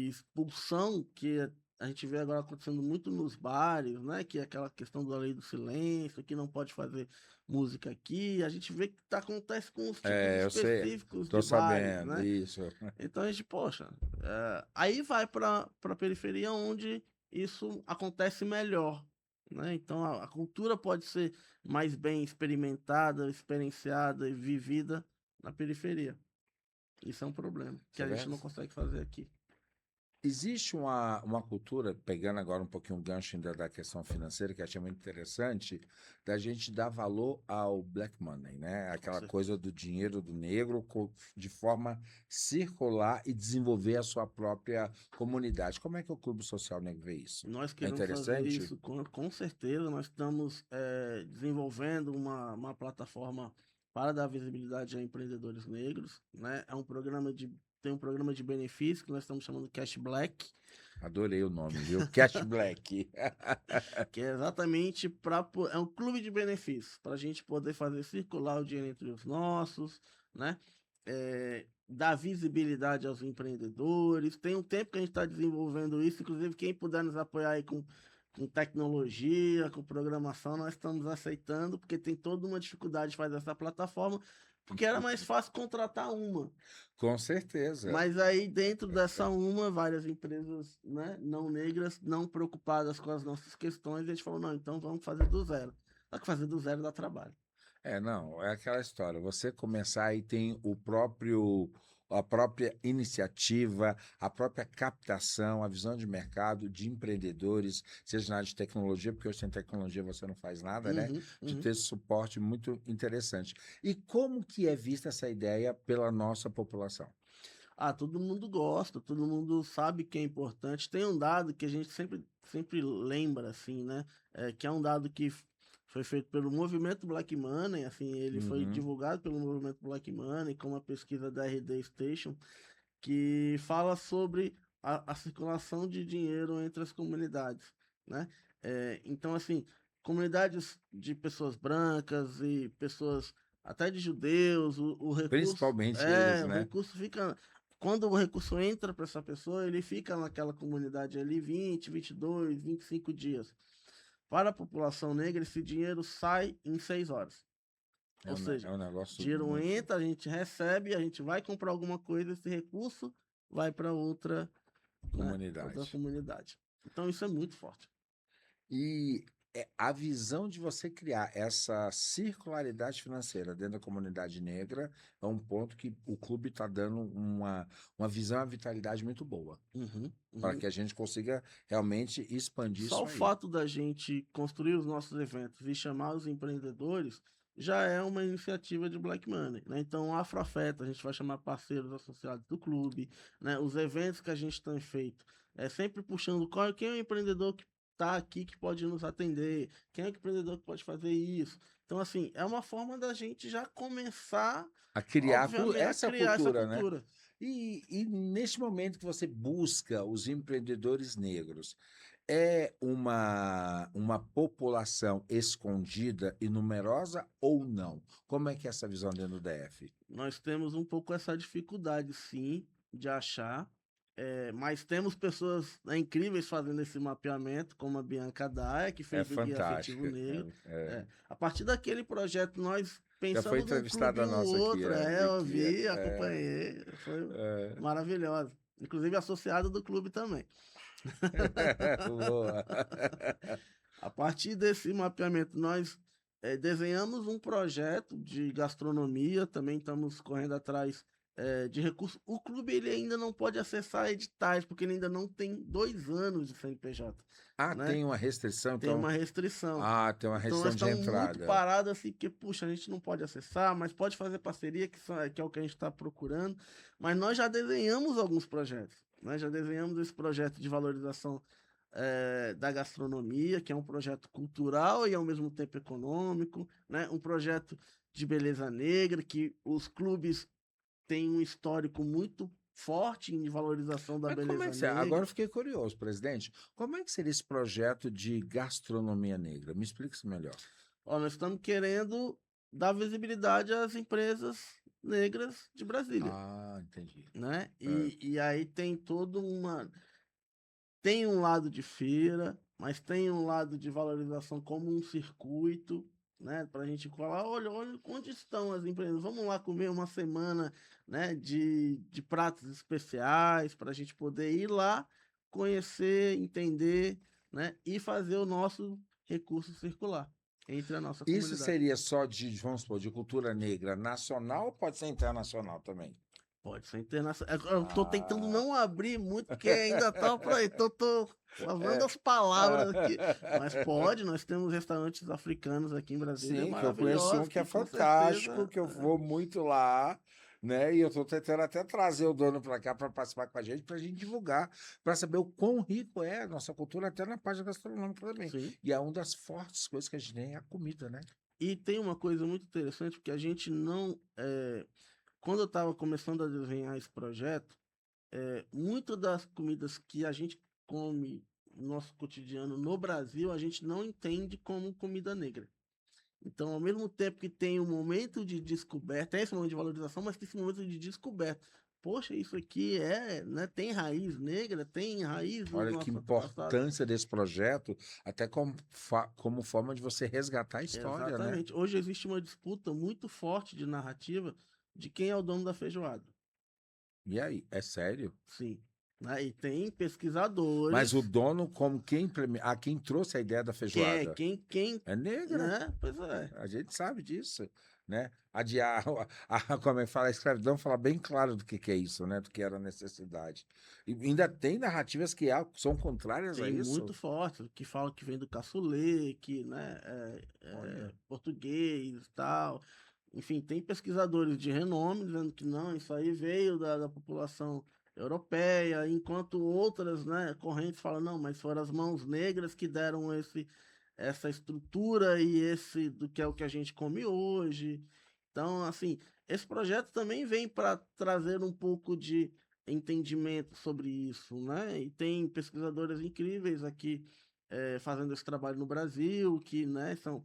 expulsão que a gente vê agora acontecendo muito nos bares, né, que é aquela questão da lei do silêncio, que não pode fazer música aqui. A gente vê que acontece com os tipos É, eu sei, específicos de estou bares, sabendo, né? isso. Então a gente, poxa, aí vai para a periferia onde isso acontece melhor, né? Então a cultura pode ser mais bem experimentada, experienciada e vivida na periferia. Isso é um problema que Isso é a gente verdade. não consegue fazer aqui. Existe uma cultura, pegando agora um pouquinho o gancho ainda da questão financeira, que eu achei muito interessante, da gente dar valor ao black money, né? Com Aquela certeza. coisa do dinheiro do negro de forma circular e desenvolver a sua própria comunidade. Como é que o Clube Social Negro vê isso? Nós É queremos fazer interessante? isso com certeza. Nós estamos desenvolvendo uma plataforma para dar visibilidade a empreendedores negros, né? Tem um programa de benefício que nós estamos chamando Cash Black, Adorei o nome, viu? Cash Black. que é exatamente é um clube de benefícios para a gente poder fazer circular o dinheiro entre os nossos, né? Dar visibilidade aos empreendedores. Tem um tempo que a gente está desenvolvendo isso, inclusive quem puder nos apoiar aí com tecnologia, com programação, nós estamos aceitando, porque tem toda uma dificuldade de fazer essa plataforma, porque era mais fácil contratar uma. Com certeza. Mas aí dentro dessa várias empresas, né, não negras, não preocupadas com as nossas questões, a gente falou, não, então vamos fazer do zero. Só que fazer do zero dá trabalho. Não, é aquela história. Você começar e tem a própria iniciativa, a própria captação, a visão de mercado de empreendedores, seja na área de tecnologia, porque hoje sem tecnologia você não faz nada, né? Uhum, De uhum. ter esse suporte muito interessante. E como que é vista essa ideia pela nossa população? Ah, todo mundo gosta, todo mundo sabe que é importante. Tem um dado que a gente sempre lembra, assim, né? Que é um dado que foi feito pelo movimento Black Money, assim, ele foi Uhum. divulgado pelo movimento Black Money, com uma pesquisa da RD Station, que fala sobre a circulação de dinheiro entre as comunidades, né? Então, assim, comunidades de pessoas brancas e pessoas até de judeus, Principalmente eles, o né? recurso fica, quando o recurso entra para essa pessoa, ele fica naquela comunidade ali 20, 22, 25 dias. Para a população negra, esse dinheiro sai em 6 horas. Ou É seja, um negócio dinheiro muito. entra, a gente recebe, a gente vai comprar alguma coisa, esse recurso vai para outra, né, outra Comunidade. comunidade. Então isso é muito forte. E a visão de você criar essa circularidade financeira dentro da comunidade negra é um ponto que o clube está dando uma visão, uma vitalidade muito boa, Uhum, para uhum. que a gente consiga realmente expandir Só isso o aí. fato da gente construir os nossos eventos e chamar os empreendedores já é uma iniciativa de Black Money, né? Então, o Afroafeta, a gente vai chamar parceiros associados do clube, né? Os eventos que a gente tem feito, é sempre puxando quem é o empreendedor que está aqui que pode nos atender, quem é o empreendedor que pode fazer isso. Então, assim, é uma forma da gente já começar, A criar obviamente, a essa criar essa cultura, né? cultura. E neste momento que você busca os empreendedores negros, é uma população escondida e numerosa ou não? Como é que é essa visão dentro do DF? Nós temos um pouco essa dificuldade, sim, de achar, mas temos pessoas, né, incríveis fazendo esse mapeamento, como a Bianca Daia, que É fez o Guia Afetivo fantástico. Negro. A partir daquele projeto, nós Já foi pensamos um clube entrevistada um nossa aqui, outro, a eu Biquinha. vi, acompanhei, foi maravilhosa. Inclusive associado do clube também. Boa. A partir desse mapeamento, nós desenhamos um projeto de gastronomia, também estamos correndo atrás de recursos. O clube ele ainda não pode acessar editais, porque ele ainda não tem 2 anos de CNPJ, Ah, né? tem uma restrição, Tem então. uma restrição. Ah, tem uma Então nós restrição de estamos muito entrada. parados assim, porque, puxa, a gente não pode acessar, mas pode fazer parceria, que é o que a gente está procurando. Mas nós já desenhamos alguns projetos. Nós já desenhamos esse projeto de valorização da gastronomia, que é um projeto cultural e ao mesmo tempo econômico, né? Um projeto de beleza negra, que os clubes têm um histórico muito forte em valorização da Mas como é beleza que seria? Agora negra. eu fiquei curioso, presidente. Como é que seria esse projeto de gastronomia negra? Me explica isso melhor. Ó, nós estamos querendo dar visibilidade às empresas negras de Brasília, Ah, entendi. né? É. E aí tem toda uma. Tem um lado de feira, mas tem um lado de valorização como um circuito, né? Para a gente falar, olha onde estão as empresas. Vamos lá comer uma semana, né? De pratos especiais para a gente poder ir lá conhecer, entender, né? E fazer o nosso recurso circular entre a nossa Isso comunidade. seria só de, vamos supor, de cultura negra nacional ou pode ser internacional também? Pode ser internacional. Eu tô tentando Ah. não abrir muito, porque ainda tá por aí. Tô lavando as palavras aqui. Mas pode, nós temos restaurantes africanos aqui em Brasília Sim, que eu conheço um maravilhosos, que é que com fantástico, certeza. que eu vou muito lá, né? E eu estou tentando até trazer o dono para cá para participar com a gente, para a gente divulgar, para saber o quão rico é a nossa cultura, até na parte gastronômica também. Sim. E é uma das fortes coisas que a gente tem é a comida, né? E tem uma coisa muito interessante, porque a gente não. Quando eu estava começando a desenhar esse projeto, muito das comidas que a gente come no nosso cotidiano no Brasil, a gente não entende como comida negra. Então, ao mesmo tempo que tem um momento de descoberta, tem esse momento de valorização, mas tem esse momento de descoberta. Poxa, isso aqui né, tem raiz negra, tem raiz do Olha que nosso antepassado. importância desse projeto, até como forma de você resgatar a história, né? Exatamente. Hoje existe uma disputa muito forte de narrativa de quem é o dono da feijoada. E aí, é sério? Sim. Né? E tem Mas o pesquisadores. dono, como quem trouxe a ideia da Quem é? feijoada? Quem, É negra. né? Pois é. A gente sabe disso, né? Como é que fala, a escravidão fala bem claro do que é isso, né? Do que era a necessidade. E ainda tem narrativas que são contrárias a Tem isso. muito forte, que fala que vem do caçulê, que, né, Olha, português e tal. Enfim, tem pesquisadores de renome dizendo que não, isso aí veio da população europeia, enquanto outras, né, correntes falam, não, mas foram as mãos negras que deram essa estrutura e esse do que é o que a gente come hoje. Então, assim, esse projeto também vem para trazer um pouco de entendimento sobre isso, né? E tem pesquisadores incríveis aqui fazendo esse trabalho no Brasil, que, né, são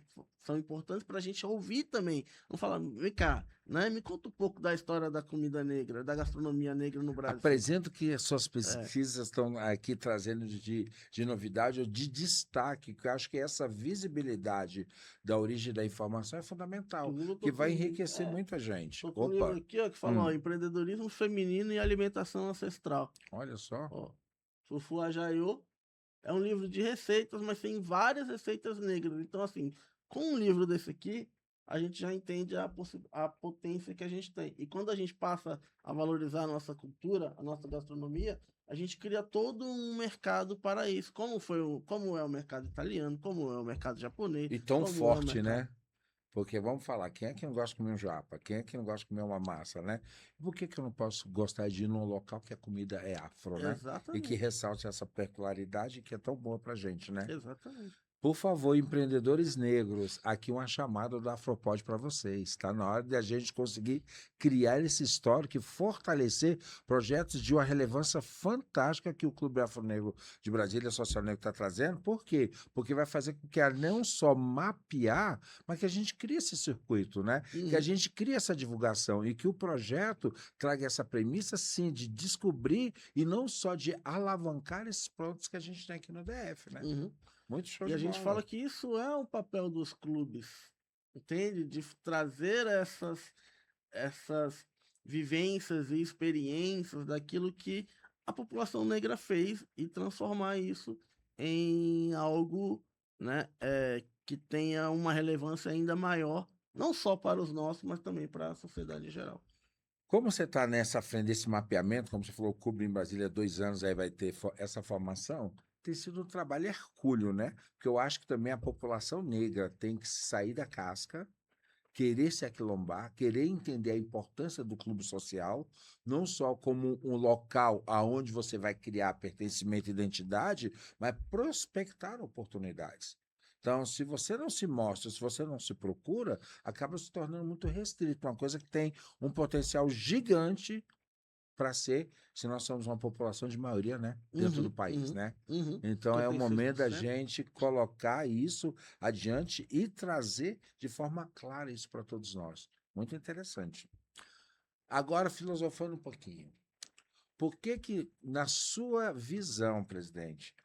importantes para a gente ouvir também. Vamos falar, vem cá, né? Me conta um pouco da história da comida negra, da gastronomia negra no Brasil. apresento que as suas É, pesquisas estão aqui trazendo de novidade ou de destaque, que eu acho que essa visibilidade da origem da informação é fundamental, inclusive que vai enriquecer muita gente. tô com um livro Opa, aqui, ó, que fala, ó, empreendedorismo feminino e alimentação ancestral. olha só. Ó, Fufu Ajaiô é um livro de receitas, mas tem várias receitas negras. Então, assim, com um livro desse aqui, a gente já entende a potência que a gente tem. E quando a gente passa a valorizar a nossa cultura, a nossa gastronomia, a gente cria todo um mercado para isso. Como é o mercado italiano, como é o mercado japonês, E tão como é o forte, mercado. né? Porque vamos falar, quem é que não gosta de comer um japa? Quem é que não gosta de comer uma massa, né? Por que eu não posso gostar de ir num local que a comida é afro, né? E que Exatamente, ressalte essa peculiaridade que é tão boa pra gente, né? exatamente. Por favor, empreendedores negros, aqui uma chamada do Afropod para vocês. Está na hora de a gente conseguir criar esse histórico e fortalecer projetos de uma relevância fantástica que o Clube Afro-Negro de Brasília, Social Negro, está trazendo. Por quê? Porque vai fazer com que a não só mapear, mas que a gente crie esse circuito, né? Que a Uhum, gente crie essa divulgação e que o projeto traga essa premissa, sim, de descobrir e não só de alavancar esses produtos que a gente tem aqui no DF, né? uhum. Muito show E a de gente bola. fala que isso é o papel dos clubes, entende? De trazer essas vivências e experiências daquilo que a população negra fez e transformar isso em algo, né, que tenha uma relevância ainda maior, não só para os nossos, mas também para a sociedade em geral. Como você está nessa frente desse mapeamento, como você falou, o Clube em Brasília, 2 anos aí vai ter essa formação, tem sido um trabalho hercúleo, né? Porque eu acho que também a população negra tem que sair da casca, querer se aquilombar, querer entender a importância do clube social, não só como um local aonde você vai criar pertencimento e identidade, mas prospectar oportunidades. Então, se você não se mostra, se você não se procura, acaba se tornando muito restrito, uma coisa que tem um potencial gigante para ser, se nós somos uma população de maioria, né, dentro do Uhum, país, uhum, né? uhum. Então é o momento da 56%. gente colocar isso adiante e trazer de forma clara isso para todos nós. Muito interessante. Agora, filosofando um pouquinho. Por que que, na sua visão, presidente,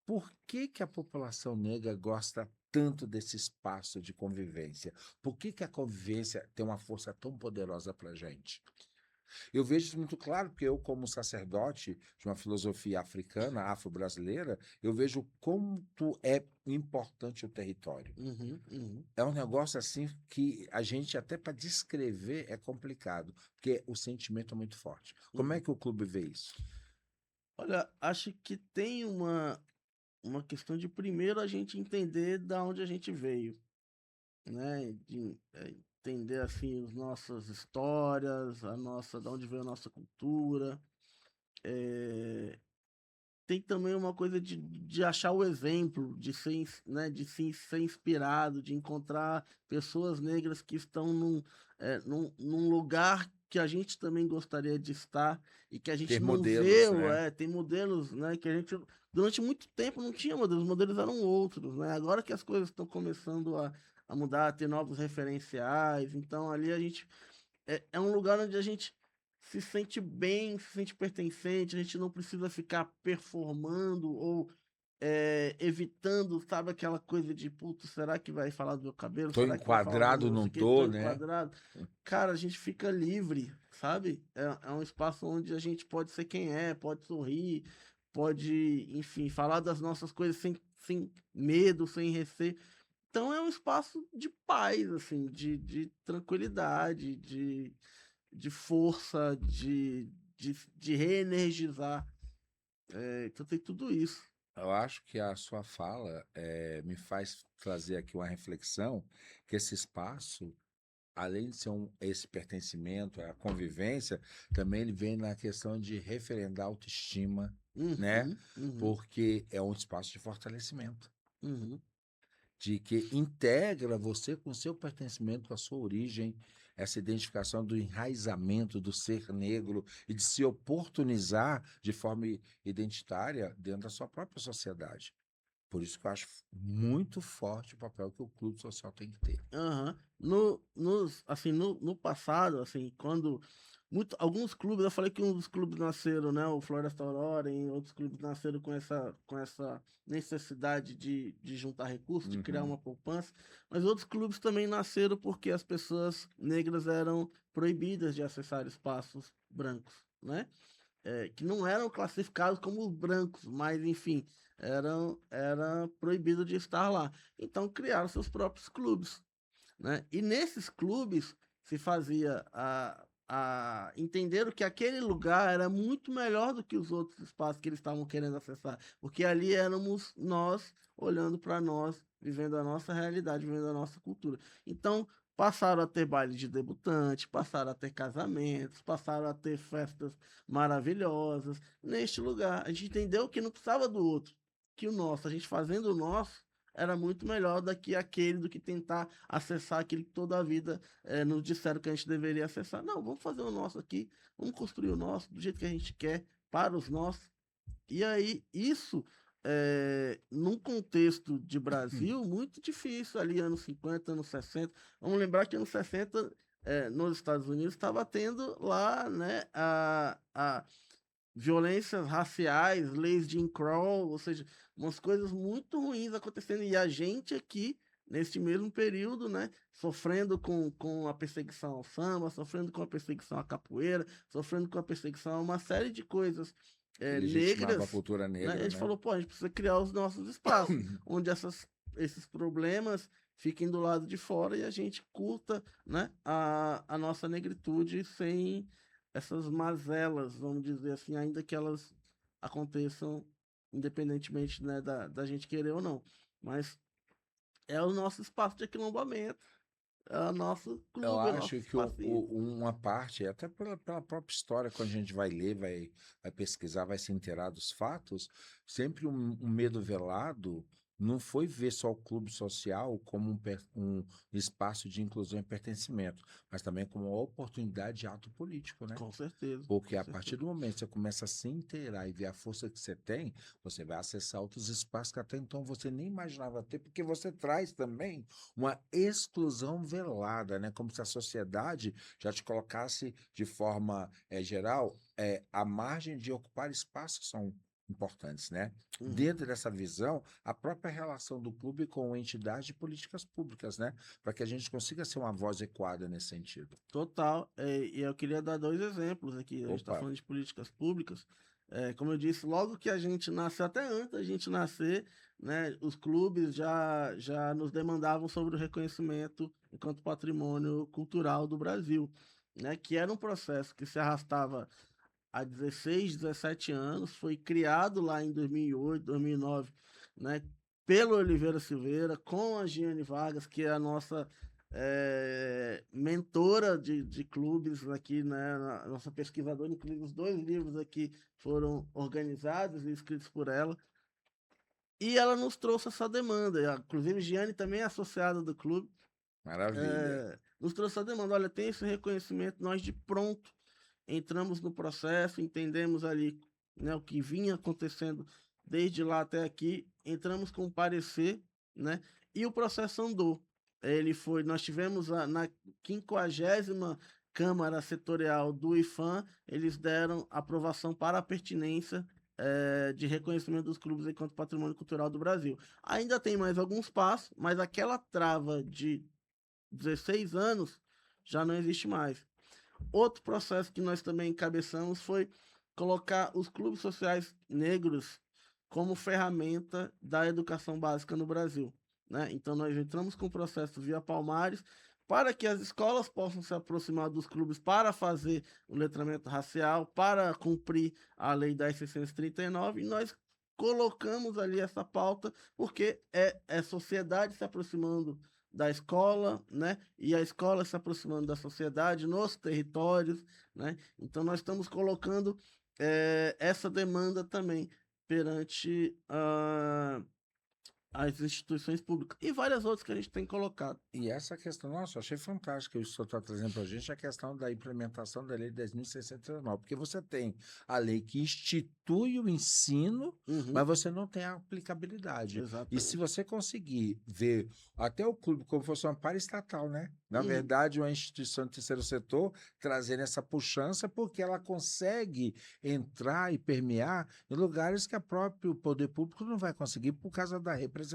por que que a população negra gosta tanto desse espaço de convivência? Por que que a convivência tem uma força tão poderosa para a gente? Eu vejo isso muito claro, porque eu, como sacerdote de uma filosofia africana, afro-brasileira, eu vejo quanto é importante o território. Uhum, uhum, É um negócio assim que a gente, até para descrever, é complicado, porque o sentimento é muito forte. Como é uhum. que o clube vê isso? Olha, acho que tem uma questão de primeiro a gente entender da onde a gente veio, né? De entender assim as nossas histórias, da onde veio a nossa cultura. É, tem também uma coisa de achar o exemplo, né, ser inspirado, de encontrar pessoas negras que estão num lugar que a gente também gostaria de estar e que a gente Ter não modelos, vê, né? tem modelos, né, que a gente durante muito tempo não tinha modelos, os modelos eram outros, né? Agora que as coisas estão começando a mudar, a ter novos referenciais, então ali a gente é um lugar onde a gente se sente bem, se sente pertencente, a gente não precisa ficar performando ou evitando, sabe, aquela coisa de, putz, será que vai falar do meu cabelo? Tô Será que vai falar da enquadrado, não música? Tô tô, né? enquadrado. Cara, a gente fica livre, sabe? É um espaço onde a gente pode ser quem é, pode sorrir, pode, enfim, falar das nossas coisas sem medo, sem receio. Então é um espaço de paz, assim, de tranquilidade, de força, de reenergizar. Então tem tudo isso. Eu acho que a sua fala me faz trazer aqui uma reflexão que esse espaço, além de ser esse pertencimento, a convivência, também ele vem na questão de referendar a autoestima, né? Uhum, uhum, Porque é um espaço de fortalecimento, uhum, de que integra você com o seu pertencimento, com a sua origem, essa identificação do enraizamento do ser negro e de se oportunizar de forma identitária dentro da sua própria sociedade. Por isso que eu acho muito forte o papel que o clube social tem que ter. aham. Assim, no passado, assim, quando alguns clubes, eu falei que um dos clubes nasceram, né? O Floresta Aurora e outros clubes nasceram com essa necessidade de juntar recursos, de criar Uhum. uma poupança, mas outros clubes também nasceram porque as pessoas negras eram proibidas de acessar espaços brancos, né? Que não eram classificados como brancos, mas enfim, era proibido de estar lá. Então criaram seus próprios clubes, né? E nesses clubes se fazia entenderam que aquele lugar era muito melhor do que os outros espaços que eles estavam querendo acessar, porque ali éramos nós olhando para nós, vivendo a nossa realidade, vivendo a nossa cultura. Então passaram a ter baile de debutante, passaram a ter casamentos, passaram a ter festas maravilhosas neste lugar. A gente entendeu que não precisava do outro, que o nosso, a gente fazendo o nosso era muito melhor do que tentar acessar aquilo que toda a vida nos disseram que a gente deveria acessar. Não, vamos fazer o nosso aqui, vamos construir o nosso do jeito que a gente quer, para os nossos. E aí, isso, num contexto de Brasil, muito difícil, ali anos 50, anos 60. Vamos lembrar que anos 60, nos Estados Unidos, estava tendo lá, né, a violências raciais, leis de Jim Crow, ou seja, umas coisas muito ruins acontecendo. E a gente aqui, neste mesmo período, né, sofrendo com a perseguição ao samba, sofrendo com a perseguição à capoeira, sofrendo com a perseguição a uma série de coisas Que legitimava a negras, cultura né? A negra, gente né? falou, pô, a gente precisa criar os nossos espaços, onde esses problemas fiquem do lado de fora e a gente curta, né, a nossa negritude sem essas mazelas, vamos dizer assim, ainda que elas aconteçam independentemente, né, da gente querer ou não. Mas é o nosso espaço de aquilombamento, é o nosso Eu clube, é o nosso acho que espacinho. uma parte, até pela própria história, quando a gente vai ler, vai pesquisar, vai se inteirar dos fatos, sempre um medo velado não foi ver só o clube social como um espaço de inclusão e pertencimento, mas também como uma oportunidade de ato político, né? Com certeza, Porque com a partir certeza. do momento que você começa a se inteirar e ver a força que você tem, você vai acessar outros espaços que até então você nem imaginava ter, porque você traz também uma exclusão velada, né? Como se a sociedade já te colocasse de forma geral à margem de ocupar espaços importantes, né? Uhum. Dentro dessa visão, a própria relação do clube com entidades de políticas públicas, né? Para que a gente consiga ser uma voz ecoada nesse sentido. Total. E eu queria dar dois exemplos aqui. A gente está Opa, falando de políticas públicas. Como eu disse, logo que a gente nasceu, até antes da gente nascer, né, os clubes já nos demandavam sobre o reconhecimento enquanto patrimônio cultural do Brasil, né, que era um processo que se arrastava há 16, 17 anos, foi criado lá em 2008, 2009, né, pelo Oliveira Silveira, com a Giane Vargas, que é a nossa mentora de clubes aqui, né, a nossa pesquisadora, inclusive os dois livros aqui foram organizados e escritos por ela. E ela nos trouxe essa demanda. Inclusive, Giane também é associada do clube. maravilha. Nos trouxe a demanda. Olha, tem esse reconhecimento, nós de pronto entramos no processo, entendemos ali, né, o que vinha acontecendo desde lá até aqui, entramos com um parecer, né, e o processo andou. Nós tivemos na 50ª Câmara Setorial do IFAM, eles deram aprovação para a pertinência de reconhecimento dos clubes enquanto patrimônio cultural do Brasil. Ainda tem mais alguns passos, mas aquela trava de 16 anos já não existe mais. Outro processo que nós também encabeçamos foi colocar os clubes sociais negros como ferramenta da educação básica no Brasil, né? Então nós entramos com o processo via Palmares para que as escolas possam se aproximar dos clubes para fazer o letramento racial, para cumprir a lei 10.639, e nós colocamos ali essa pauta porque é sociedade se aproximando da escola, né? E a escola se aproximando da sociedade nos territórios, né? Então nós estamos colocando essa demanda também perante as instituições públicas e várias outras que a gente tem colocado. E essa questão, nossa, eu achei fantástico isso que o senhor está trazendo para a gente, a questão da implementação da Lei 10.639, porque você tem a lei que institui o ensino, Uhum, mas você não tem a aplicabilidade. E se exatamente. você conseguir ver até o clube como fosse uma paraestatal, né? Na Uhum, verdade, uma instituição do terceiro setor trazendo essa puxança, porque ela consegue entrar e permear em lugares que o próprio poder público não vai conseguir por causa da representatividade.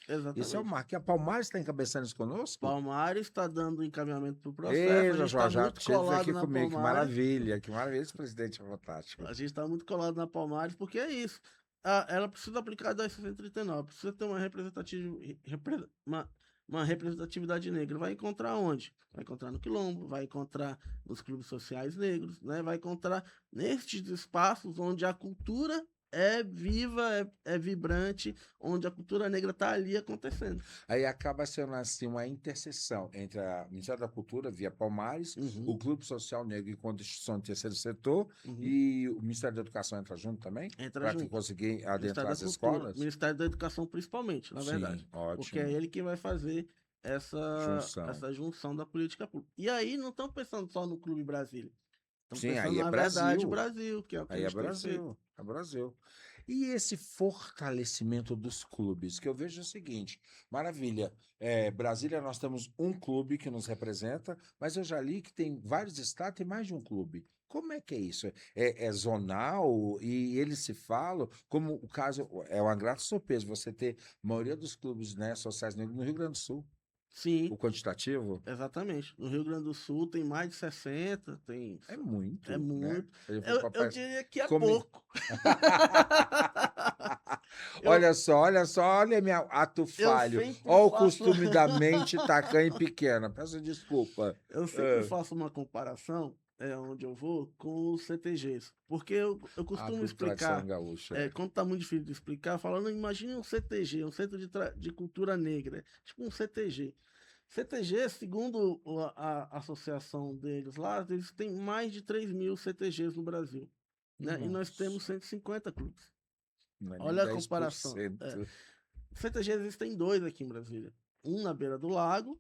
Esse é o exatamente. marco. E a Palmares está encabeçando isso conosco? Palmares está dando encaminhamento para o processo, Ei, a gente Joshua, está já muito chega colado aqui na comigo. Palmares. Que maravilha, esse presidente é fantástico. A gente está muito colado na Palmares, porque é isso. Ela precisa aplicar a 10.639, precisa ter uma representatividade negra. Vai encontrar onde? Vai encontrar no Quilombo, vai encontrar nos clubes sociais negros, né? Vai encontrar nestes espaços onde a cultura é viva, é vibrante, onde a cultura negra está ali acontecendo. Aí acaba sendo assim uma interseção entre o Ministério da Cultura, via Palmares, Uhum, o Clube Social Negro enquanto instituição do terceiro setor, uhum. e o Ministério da Educação entra junto também, Entra para junto. conseguir Ministério adentrar da as Cultura, escolas? Ministério da Educação principalmente, na Sim, verdade. Porque é ótimo. ele que vai fazer Junção. essa junção da política pública. E aí não estão pensando só no Clube Brasília. Estão Sim, pensando, aí é na verdade, Brasil. Brasil, que é o que a Aí é gente tem feito. Brasil, é Brasil. E esse fortalecimento dos clubes, que eu vejo o seguinte, maravilha, Brasília nós temos um clube que nos representa, mas eu já li que tem vários estados, tem mais de um clube. Como é que é isso? É zonal e eles se falam, como o caso, é uma grata surpresa você ter a maioria dos clubes, né, sociais negros no Rio Grande do Sul, Sim, o quantitativo exatamente. No Rio Grande do Sul tem mais de 60, é é muito, né? muito. Ele foi Eu papai, diria que é come... pouco. Eu, Olha só, olha minha ato eu falho. sempre Olha o faço. costume da mente tacanha e pequena. Peço desculpa. Eu sempre É, faço uma comparação, onde eu vou, com os CTGs. Porque eu a costumo tradição explicar, gaúcha. É. quando tá muito difícil de explicar, falando, imagine um CTG, um Centro de Cultura Negra, tipo um CTG. CTG, segundo a associação deles lá, eles têm mais de 3.000 CTGs no Brasil, né? E nós temos Nossa, 150 clubes. não é nem Olha a comparação. 10%. CTG existem dois aqui em Brasília. Um na beira do lago,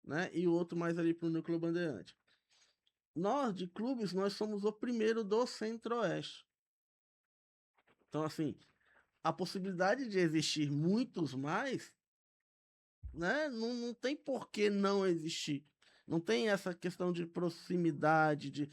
né? E o outro mais ali pro Núcleo Bandeirante. Nós, de clubes, nós somos o primeiro do Centro-Oeste. Então, assim, a possibilidade de existir muitos mais, né? Não tem por que não existir. Não tem essa questão de proximidade, de...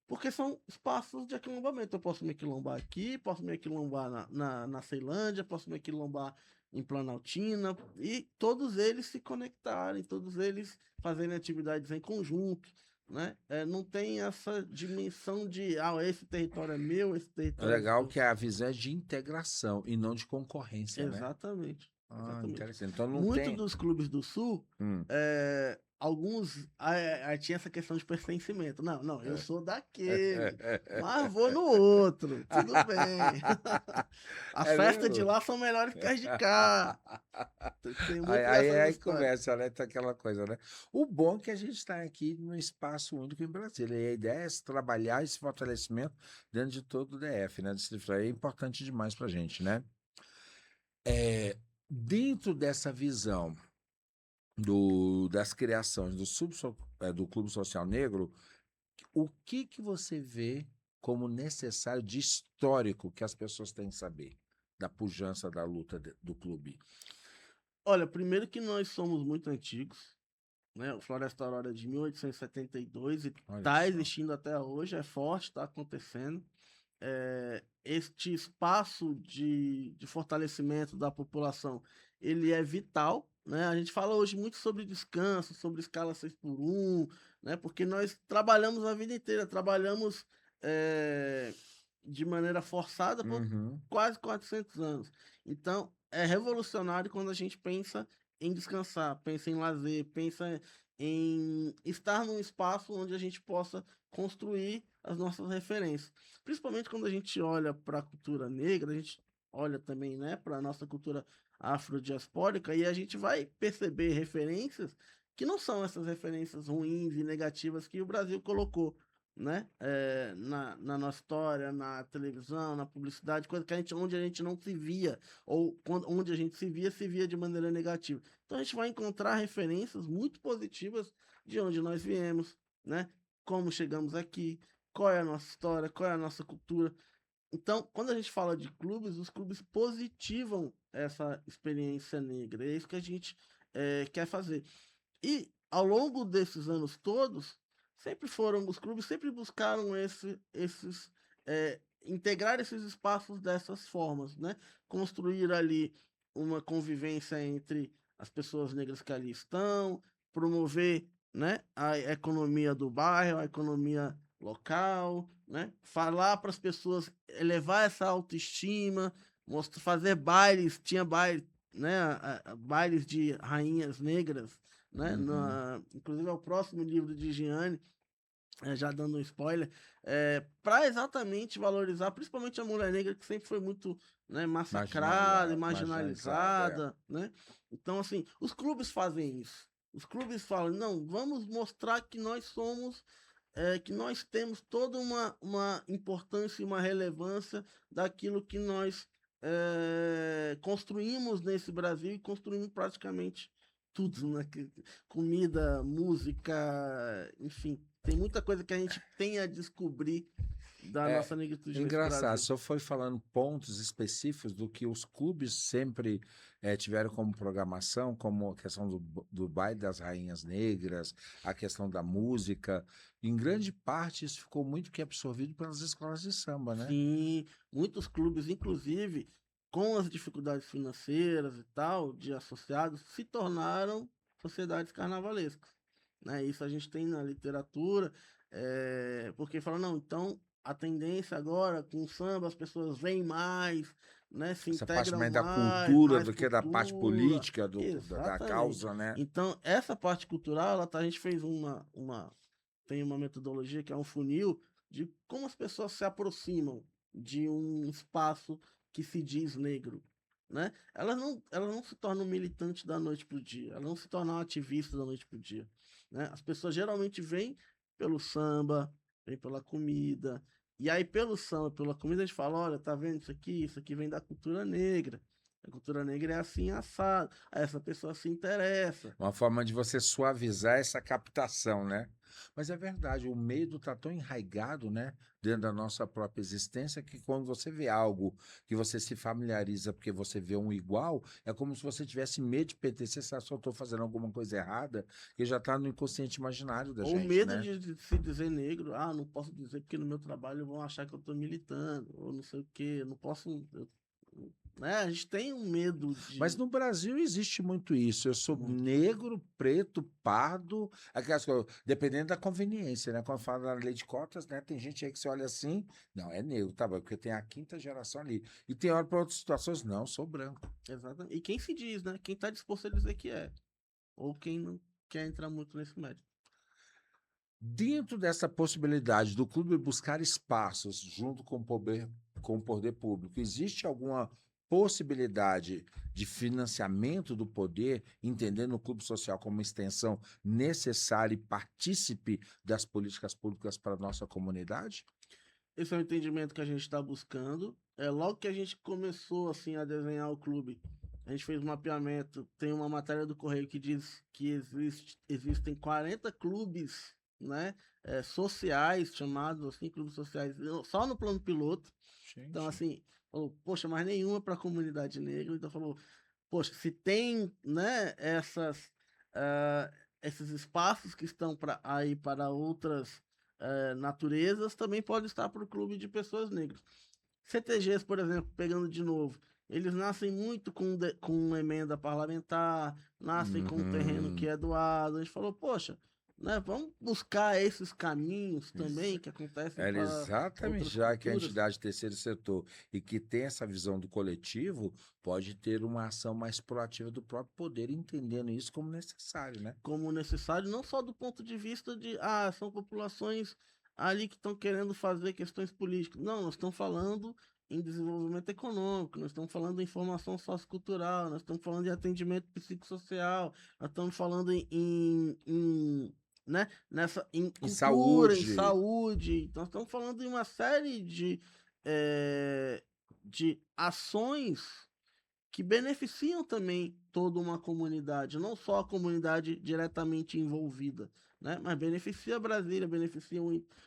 Porque são espaços de aquilombamento. Eu posso me aquilombar aqui, posso me aquilombar na Ceilândia, posso me aquilombar em Planaltina, e todos eles se conectarem, todos eles fazerem atividades em conjunto, né? Não tem essa dimensão de, esse território é meu, esse É território é legal seu. que a visão é de integração e não de concorrência, né? Exatamente, Ah, exatamente. interessante. Então não Muito tem. dos clubes do Sul, Hum, alguns tinha essa questão de pertencimento. Não, não, eu é. sou daquele, mas vou no outro, tudo bem. As É festas de mesmo? lá são melhores que as de cá. Tem Aí, muito aí, dessas aí histórias. começa, né? Tá aquela coisa, né? O bom é que a gente está aqui num espaço único em Brasília. E a ideia é trabalhar esse fortalecimento dentro de todo o DF, né? Distrito Federal. É importante demais para a gente, né? Dentro dessa visão das criações do Clube Social Negro, o que você vê como necessário de histórico que as pessoas têm que saber da pujança da luta do clube? Olha, primeiro que nós somos muito antigos, né? O Floresta Aurora é de 1872 e Olha está só. existindo até hoje, é forte, está acontecendo. Este espaço de fortalecimento da população, ele é vital, né? A gente fala hoje muito sobre descanso, sobre escala 6x1, né? Porque nós trabalhamos a vida inteira, trabalhamos é, de maneira forçada por Uhum. quase 400 anos. Então, é revolucionário quando a gente pensa em descansar, pensa em lazer, pensa em estar num espaço onde a gente possa construir as nossas referências. Principalmente quando a gente olha para a cultura negra, a gente olha também, né, para a nossa cultura afrodiaspórica, e a gente vai perceber referências que não são essas referências ruins e negativas que o Brasil colocou, né, na nossa história, na televisão, na publicidade, coisa que onde a gente não se via, ou onde a gente se via de maneira negativa. Então a gente vai encontrar referências muito positivas de onde nós viemos, né, como chegamos aqui, qual é a nossa história, qual é a nossa cultura. Então, quando a gente fala de clubes, os clubes positivam essa experiência negra. É isso que a gente quer fazer. E ao longo desses anos todos, os clubes sempre buscaram integrar esses espaços dessas formas, né? Construir ali uma convivência entre as pessoas negras que ali estão, promover, né, a economia do bairro, a economia local, né? Falar para as pessoas, elevar essa autoestima, fazer bailes, tinha baile, né, bailes de rainhas negras, né? Uhum. Inclusive é o próximo livro de Gianni, já dando um spoiler, para exatamente valorizar, principalmente a mulher negra, que sempre foi muito, né, massacrada e Marginalizada, é. marginalizada, né? Então, assim, os clubes fazem isso. Os clubes falam, não, vamos mostrar que nós somos, que nós temos toda uma importância e uma relevância daquilo que nós construímos nesse Brasil e construímos praticamente tudo, né? Comida, música, enfim, tem muita coisa que a gente tem a descobrir da É nossa negritude nesse engraçado, Brasil. só foi falando pontos específicos do que os clubes sempre tiveram como programação, como a questão do baile das rainhas negras, a questão da música. Em grande parte, isso ficou muito que absorvido pelas escolas de samba, né? Sim, muitos clubes, inclusive, com as dificuldades financeiras e tal, de associados, se tornaram sociedades carnavalescas, né? Isso a gente tem na literatura, porque fala, não, então a tendência agora com o samba as pessoas vêm mais, né? Se Essa parte integram mais da mais, cultura mais do que da parte cultura, política da exatamente. causa, né? Então, essa parte cultural, a gente fez tem uma metodologia que é um funil, de como as pessoas se aproximam de um espaço que se diz negro, né? Elas não se tornam militantes da noite para o dia, elas não se tornam ativistas da noite para o dia, né? As pessoas geralmente vêm pelo samba, vêm pela comida, e aí pelo samba, pela comida a gente fala, olha, tá vendo isso aqui vem da cultura negra. A cultura negra é assim assado. Aí essa pessoa se interessa. Uma forma de você suavizar essa captação, né? Mas é verdade, o medo está tão enraizado, né, dentro da nossa própria existência, que quando você vê algo que você se familiariza porque você vê um igual, é como se você tivesse medo de pertencer, se eu estou fazendo alguma coisa errada, que já está no inconsciente imaginário da Ou gente, medo né? de se dizer negro, não posso dizer porque no meu trabalho vão achar que eu tô militando, ou não sei o quê, não posso. Né? A gente tem um medo Mas de. no Brasil existe muito isso. Eu sou Muito. negro, preto, pardo, aquelas coisas, dependendo da conveniência, né? Quando fala da lei de cotas, né? Tem gente aí que você olha assim, não, é negro, tá bom, porque tem a quinta geração ali. E tem hora para outras situações, não, sou branco. Exatamente. E quem se diz, né? Quem tá disposto a dizer que é. Ou quem não quer entrar muito nesse médico. Dentro dessa possibilidade do clube buscar espaços junto com o poder público, existe alguma possibilidade de financiamento do poder, entendendo o clube social como uma extensão necessária e partícipe das políticas públicas para a nossa comunidade? Esse é o entendimento que a gente está buscando. Logo que a gente começou assim a desenhar o clube, a gente fez um mapeamento. Tem uma matéria do Correio que diz que existem 40 clubes, né, sociais, chamados assim, clubes sociais, só no plano piloto. Então, Gente, assim, falou, poxa, mas nenhuma para a comunidade negra. Então, falou, poxa, se tem, né, ah, esses espaços que estão aí para outras naturezas, também pode estar para o clube de pessoas negras. CTGs, por exemplo, pegando de novo, eles nascem muito com emenda parlamentar, nascem com um terreno que uhum. é doado. A gente falou, poxa, né, vamos buscar esses caminhos também que acontecem Era para exatamente outras já que a culturas. entidade terceiro setor e que tem essa visão do coletivo pode ter uma ação mais proativa do próprio poder, entendendo isso como necessário, né? Como necessário, não só do ponto de vista de, são populações ali que estão querendo fazer questões políticas. Não, nós estamos falando em desenvolvimento econômico, nós estamos falando em formação sociocultural, nós estamos falando em atendimento psicossocial, nós estamos falando né, em Em cultura, em saúde, saúde. Então, nós estamos falando em uma série de ações que beneficiam também toda uma comunidade, não só a comunidade diretamente envolvida, né? Mas beneficia Brasília, beneficia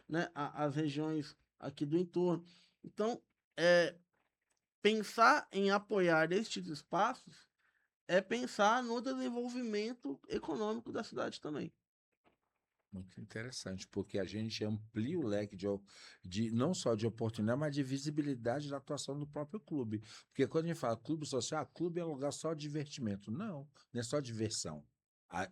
né, as regiões aqui do entorno. Então, é, pensar em apoiar estes espaços é pensar no desenvolvimento econômico da cidade também. muito interessante, porque a gente amplia o leque de não só de oportunidade, mas de visibilidade da atuação do próprio clube. Porque quando a gente fala clube social, clube é um lugar só de divertimento. Não, não é só diversão.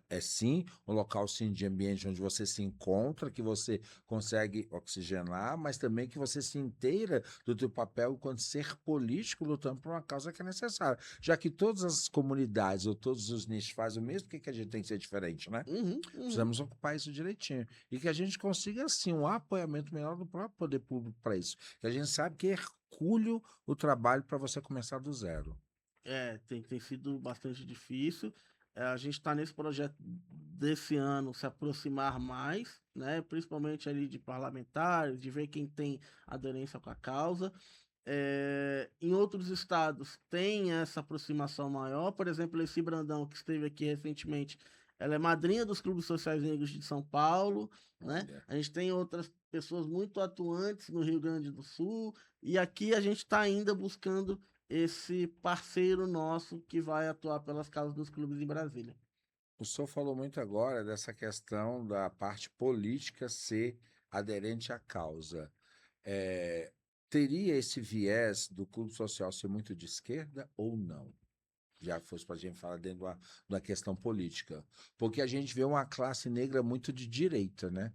É sim um local sim de ambiente onde você se encontra, que você consegue oxigenar, mas também que você se inteira do teu papel enquanto ser político lutando por uma causa que é necessária. Já que todas as comunidades ou todos os nichos fazem o mesmo, por que a gente tem que ser diferente, né? Uhum, uhum. Precisamos ocupar isso direitinho. E que a gente consiga, assim, um apoiamento melhor do próprio poder público para isso. Que a gente sabe que é hercúleo o trabalho para você começar do zero. Tem sido bastante difícil. A gente está nesse projeto desse ano se aproximar mais, né? Principalmente ali de parlamentares, de ver quem tem aderência com a causa. Em outros estados tem essa aproximação maior. Por exemplo, Leci Brandão, que esteve aqui recentemente, ela é madrinha dos clubes sociais negros de São Paulo, né? Olha. A gente tem outras pessoas muito atuantes no Rio Grande do Sul, e aqui a gente está ainda buscando esse parceiro nosso que vai atuar pelas causas dos clubes em Brasília. O senhor falou muito agora dessa questão da parte política ser aderente à causa. É, teria esse viés do clube social ser muito de esquerda ou não? Já que fosse para a gente falar dentro de uma questão política. Porque a gente vê uma classe negra muito de direita, né?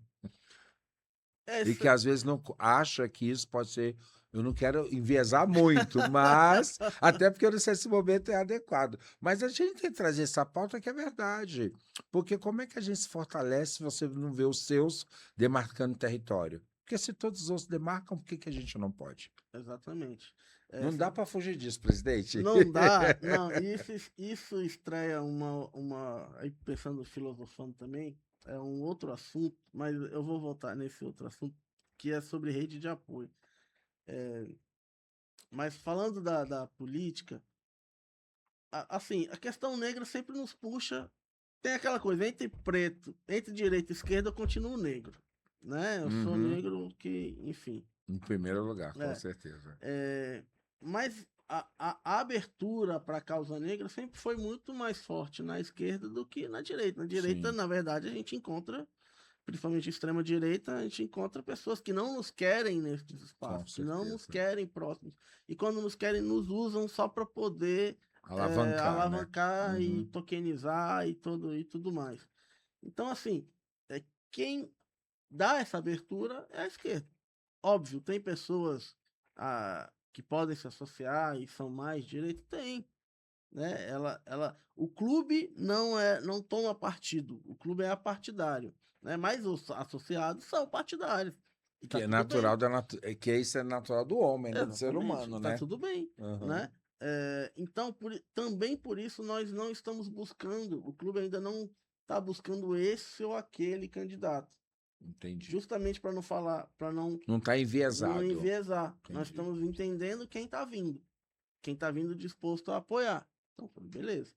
E que Essa... às vezes não acha que isso pode ser. Eu não quero enviesar muito, mas até porque eu não sei se esse momento é adequado. Mas a gente tem que trazer essa pauta que é verdade. Porque como é que a gente se fortalece se você não vê os seus demarcando território? Porque se todos os outros demarcam, por que que a gente não pode? Exatamente. Não Essa... dá para fugir disso, presidente. Não dá, não, isso estreia aí pensando, filosofando também, é um outro assunto, mas eu vou voltar nesse outro assunto, que é sobre rede de apoio. É, mas falando da política, assim, a questão negra sempre nos puxa tem aquela coisa, entre preto, entre direita e esquerda, eu continuo negro, né? Eu sou Uhum. negro que, enfim. Em primeiro lugar, com É, certeza. mas a abertura para a causa negra sempre foi muito mais forte na esquerda do que na direita. Na direita, Sim, na verdade, a gente encontra, principalmente extrema-direita, a gente encontra pessoas que não nos querem nesses com espaços, que não nos certeza. querem próximos. E quando nos querem, nos usam só para poder Alavancar, né? alavancar e Uhum. tokenizar e tudo mais. Então, assim, quem dá essa abertura é a esquerda. Óbvio, tem pessoas que podem se associar e são mais direita? Tem. Né? O clube não toma partido, o clube é apartidário, né? Mas os associados são partidários. E Que tá é tudo bem. natural que isso é natural do homem, né? Do ser Exatamente, humano, está né? tudo bem, Uhum. né? Então, também por isso nós não estamos buscando, o clube ainda não está buscando esse ou aquele candidato, Entendi. justamente para não falar, para Não está não enviesado. enviesar. Nós Entendi. estamos entendendo quem está vindo disposto a apoiar. Então, beleza.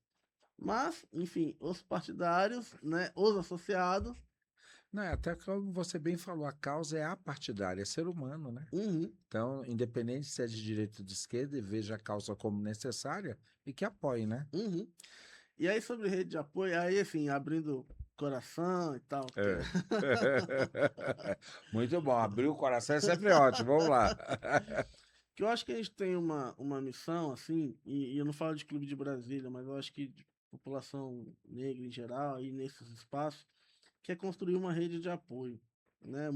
Mas, enfim, os partidários, né, os associados, Não, é até como você bem falou, a causa é apartidária, é ser humano, né? uhum, Então, independente se é de direita ou de esquerda, veja a causa como necessária e que apoie, né? uhum. E aí, sobre rede de apoio, aí, assim, abrindo coração e tal, É. Muito bom, abrir o coração é sempre ótimo, vamos lá. que eu acho que a gente tem uma missão, assim, e eu não falo de Clube de Brasília, mas eu acho que de população negra em geral, e nesses espaços, que é construir uma rede de apoio, né?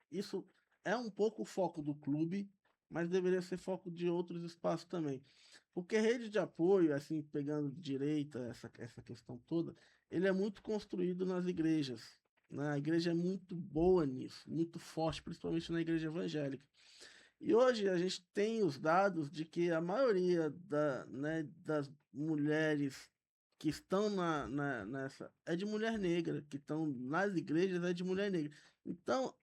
Isso é um pouco o foco do clube, mas deveria ser foco de outros espaços também. Porque rede de apoio, assim, pegando de direita, essa questão toda, ele é muito construído nas igrejas, né? A igreja é muito boa nisso, muito forte, principalmente na igreja evangélica. E hoje a gente tem os dados de que a maioria né, das mulheres que estão nessa é de mulher negra, que estão nas igrejas é de mulher negra. Então,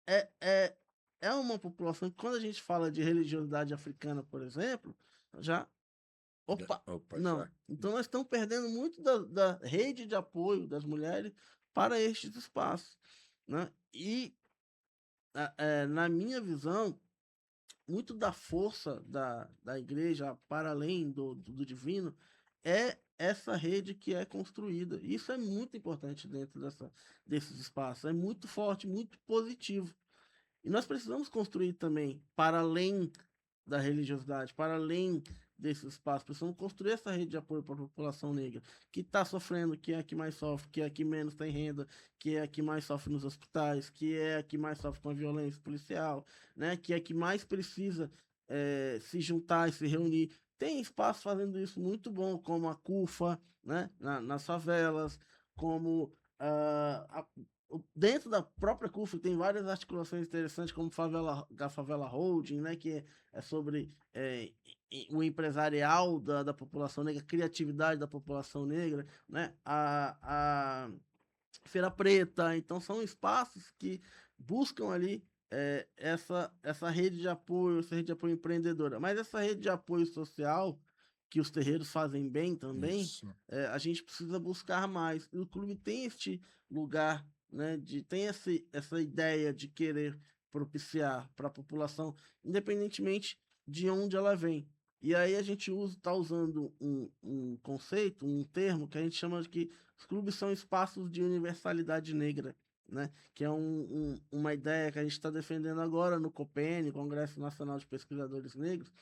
é, é, é uma população que, quando a gente fala de religiosidade africana, por exemplo, já. Opa! Opa, Não. já. Então, nós estamos perdendo muito da rede de apoio das mulheres para estes espaços. Né? E, na minha visão, muito da força da igreja, para além do divino, é essa rede que é construída. Isso é muito importante dentro desses espaços. É muito forte, muito positivo. E nós precisamos construir também, para além da religiosidade, para além desse espaço, precisamos construir essa rede de apoio para a população negra, que está sofrendo, que é a que mais sofre, que é a que menos tem renda, que é a que mais sofre nos hospitais, que é a que mais sofre com a violência policial, né? Que é a que mais precisa se juntar e se reunir. Tem espaço fazendo isso muito bom, como a CUFA, né? Nas favelas, como dentro da própria CUFA tem várias articulações interessantes, como a Favela Holding, né, que é sobre o empresarial da população negra, a criatividade da população negra, né, a Feira Preta. Então, são espaços que buscam ali essa rede de apoio, essa rede de apoio empreendedora. Mas essa rede de apoio social, que os terreiros fazem bem também, Isso. a gente precisa buscar mais. E o clube tem este lugar, né, tem essa ideia de querer propiciar para a população, independentemente de onde ela vem. E aí a gente está usando um conceito, um termo que a gente chama de que os clubes são espaços de universalidade negra, né? Que é uma ideia que a gente está defendendo agora no COPEN, Congresso Nacional de Pesquisadores Negros,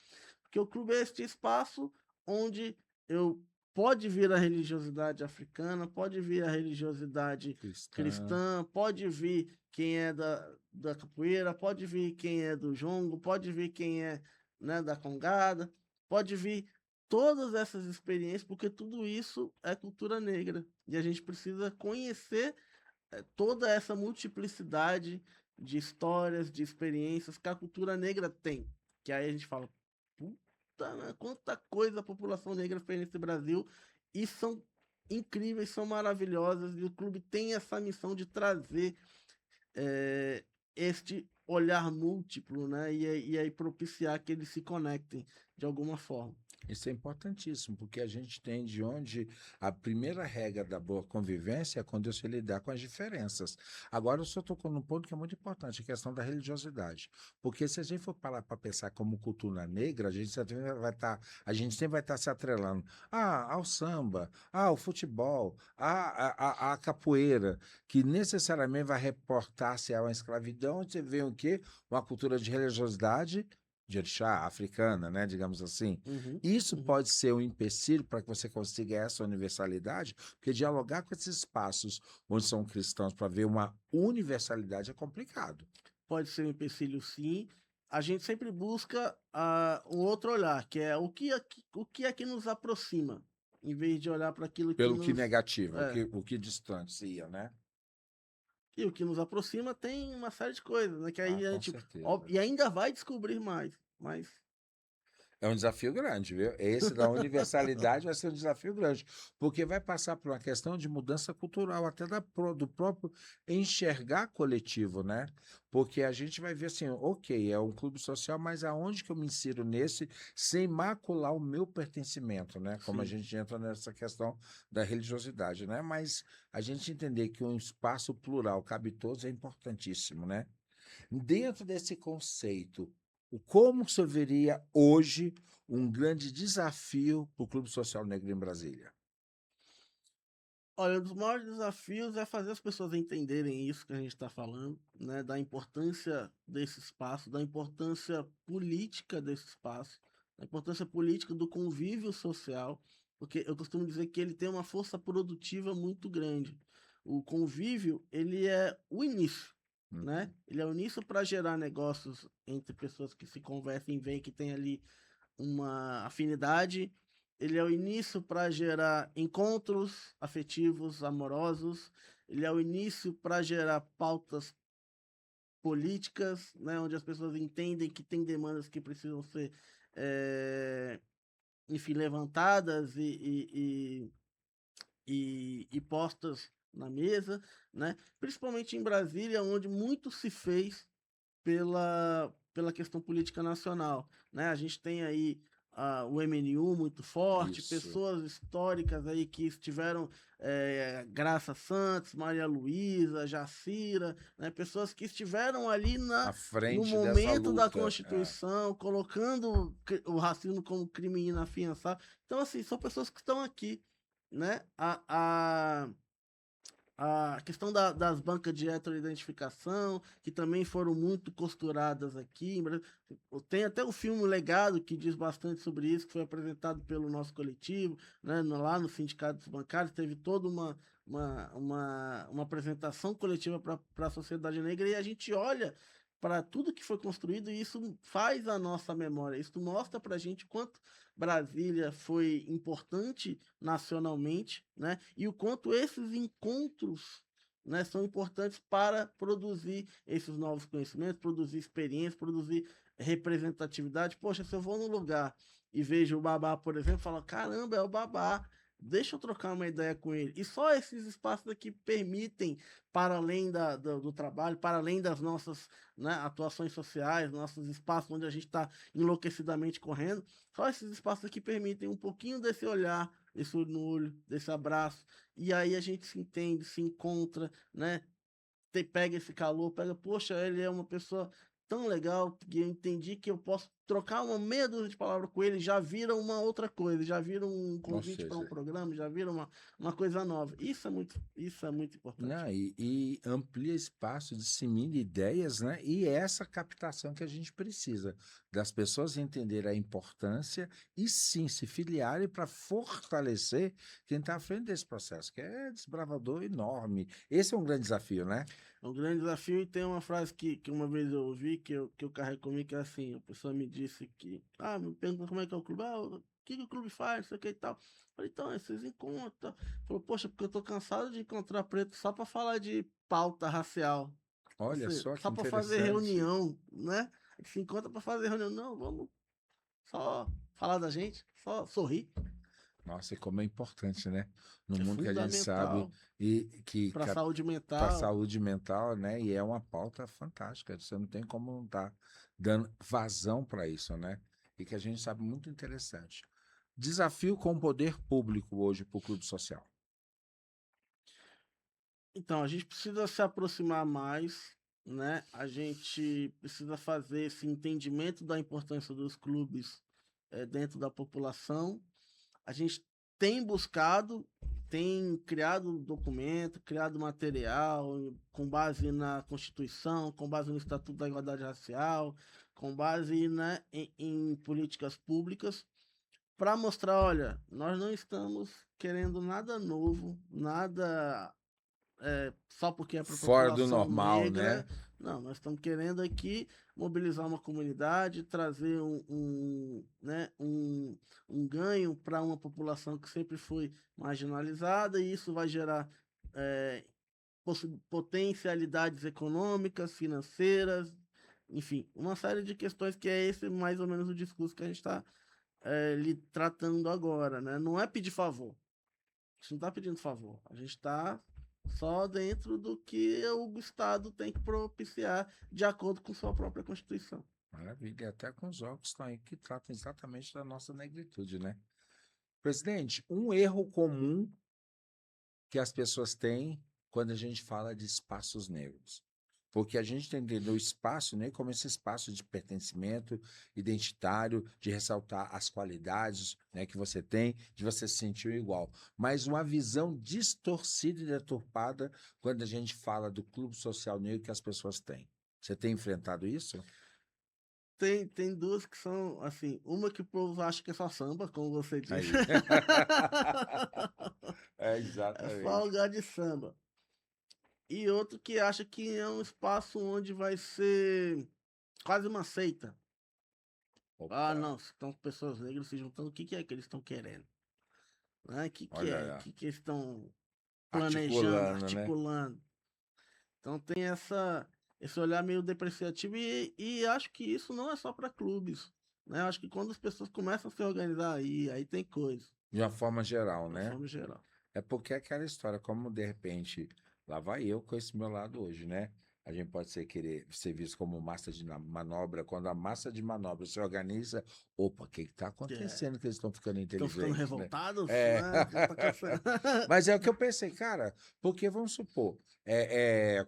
porque o clube é este espaço onde eu pode vir a religiosidade africana, pode vir a religiosidade Cristã. cristã, pode vir quem é da capoeira, pode vir quem é do jongo, pode vir quem é, né, da congada, pode vir todas essas experiências, porque tudo isso é cultura negra. E a gente precisa conhecer toda essa multiplicidade de histórias, de experiências que a cultura negra tem. Que aí a gente fala, puta, né, quanta coisa a população negra fez nesse Brasil, e são incríveis, são maravilhosas, e o clube tem essa missão de trazer este olhar múltiplo, né? E aí propiciar que eles se conectem de alguma forma. Isso é importantíssimo, porque a gente tem de onde a primeira regra da boa convivência é quando você lidar com as diferenças. Agora, eu só tocou num ponto que é muito importante, a questão da religiosidade. Porque se a gente for parar para pensar como cultura negra, a gente sempre vai estar se atrelando ao samba, ao futebol, à capoeira, que necessariamente vai reportar-se a uma escravidão. Você vê o quê? Uma cultura de religiosidade de orixá africana, né, digamos assim. Uhum, Isso uhum. pode ser um empecilho para que você consiga essa universalidade, porque dialogar com esses espaços onde são cristãos para ver uma universalidade é complicado. Pode ser um empecilho, sim. A gente sempre busca um outro olhar, que é o que é que nos aproxima, em vez de olhar para aquilo que Pelo que nos. negativo, É, o que distancia, né? e o que nos aproxima tem uma série de coisas, né? Que Ah, aí a com gente. certeza. E ainda vai descobrir mais. Mas É um desafio grande, viu? Esse da universalidade vai ser um desafio grande, porque vai passar por uma questão de mudança cultural, até do próprio enxergar coletivo, né? Porque a gente vai ver assim, ok, é um clube social, mas aonde que eu me insiro nesse sem macular o meu pertencimento, né? Como a sim. gente entra nessa questão da religiosidade, né? Mas a gente entender que um espaço plural cabe todos é importantíssimo, né? Dentro desse conceito, como você veria hoje um grande desafio para o Clube Social Negro em Brasília? Olha, um dos maiores desafios é fazer as pessoas entenderem isso que a gente está falando, né? Da importância desse espaço, da importância política desse espaço, da importância política do convívio social, porque eu costumo dizer que ele tem uma força produtiva muito grande. O convívio, ele é o início, né? Uhum. Ele é o início para gerar negócios entre pessoas que se conversem e veem que tem ali uma afinidade. Ele é o início para gerar encontros afetivos, amorosos. Ele é o início para gerar pautas políticas, né, onde as pessoas entendem que tem demandas que precisam ser, enfim, levantadas e postas na mesa, né? Principalmente em Brasília, onde muito se fez pela questão política nacional, né? A gente tem aí o MNU muito forte, Isso. pessoas históricas aí que estiveram, Graça Santos, Maria Luísa, Jacira, né? Pessoas que estiveram ali À no frente dessa momento da luta. É. Constituição, colocando o racismo como crime inafiançável. Então, assim, são pessoas que estão aqui, né? A questão das bancas de heteroidentificação, que também foram muito costuradas aqui. Tem até o filme Legado, que diz bastante sobre isso, que foi apresentado pelo nosso coletivo, né, lá no Sindicato dos Bancários. Teve toda uma apresentação coletiva para a sociedade negra, e a gente olha para tudo que foi construído e isso faz a nossa memória. Isso mostra para a gente quanto Brasília foi importante nacionalmente, né? E o quanto esses encontros, né, são importantes para produzir esses novos conhecimentos, produzir experiência, produzir representatividade. Poxa, se eu vou num lugar e vejo o Babá, por exemplo, falo, caramba, é o Babá. Deixa eu trocar uma ideia com ele. E só esses espaços aqui permitem, para além do trabalho, para além das nossas, né, atuações sociais, nossos espaços onde a gente está enlouquecidamente correndo, só esses espaços aqui permitem um pouquinho desse olhar, desse olho no olho, desse abraço. E aí a gente se entende, se encontra, né? Pega esse calor, pega, poxa, ele é uma pessoa tão legal que eu entendi que eu posso trocar uma meia dúzia de palavras com ele, já vira uma outra coisa, já vira um Ou convite para um seja, programa, já vira uma coisa nova. Isso é muito importante. né? E amplia espaço, dissemina ideias, né? E é essa captação que a gente precisa, das pessoas entenderem a importância e sim se filiarem para fortalecer quem está à frente desse processo, que é desbravador enorme. Esse é um grande desafio, né? É um grande desafio e tem uma frase que uma vez eu ouvi, que eu carrego comigo, que é assim, a pessoa me disse que, me perguntou como é que é o clube, o que o clube faz, não sei o que e tal. Eu falei, então, esses encontros. Falou, poxa, porque eu tô cansado de encontrar preto só para falar de pauta racial. Olha Você, só que só para fazer interessante. reunião, né? A gente se encontra para fazer reunião. Não, vamos só falar da gente, só sorrir. Nossa, e como é importante, né? No É mundo que a gente sabe fundamental e que para a saúde para a mental. saúde mental, né? E é uma pauta fantástica. Você não tem como não estar dando vazão para isso, né? E que a gente sabe muito interessante. Desafio com o poder público hoje para o clube social. Então, a gente precisa se aproximar mais, né? A gente precisa fazer esse entendimento da importância dos clubes dentro da população. A gente tem buscado, tem criado documento, criado material com base na Constituição, com base no Estatuto da Igualdade Racial, com base, né, em políticas públicas, para mostrar, olha, nós não estamos querendo nada novo, nada só porque é para a Fora do população normal, negra. né? Não, nós estamos querendo aqui mobilizar uma comunidade, trazer né, um ganho para uma população que sempre foi marginalizada, e isso vai gerar é, potencialidades econômicas, financeiras, enfim, uma série de questões que é esse mais ou menos o discurso que a gente está lhe tratando agora, né? Não é pedir favor. A gente não está pedindo favor. A gente está só dentro do que o Estado tem que propiciar de acordo com sua própria Constituição. Maravilha. E até com os órgãos que estão aí que tratam exatamente da nossa negritude, né? Presidente, um erro comum que as pessoas têm quando a gente fala de espaços negros. Porque a gente tem entendido o espaço negro como esse espaço de pertencimento identitário, de ressaltar as qualidades, né, que você tem, de você se sentir igual. Mas uma visão distorcida e deturpada quando a gente fala do clube social negro que as pessoas têm. Você tem enfrentado isso? Tem duas que são, assim, uma que o povo acha que é só samba, como você disse. Aí. É, É só exatamente. lugar de samba. E outro que acha que é um espaço onde vai ser quase uma seita. Ah, Opa, não, se estão pessoas negras se juntando, o que é que eles estão querendo? Né? O que olha é? O lá, que eles estão planejando, articulando, né? articulando? Então tem esse olhar meio depreciativo e acho que isso não é só para clubes, né? Acho que quando as pessoas começam a se organizar aí tem coisa, De uma forma geral, de uma né? forma geral. É porque é aquela história, como de repente, lá vai eu com esse meu lado hoje, né? A gente pode querer ser visto como massa de manobra, quando a massa de manobra se organiza, opa, o que está É, acontecendo que eles estão ficando estão ficando inteligentes, né? revoltados, É. né? O que tá acontecendo? Mas é o que eu pensei, cara, porque vamos supor,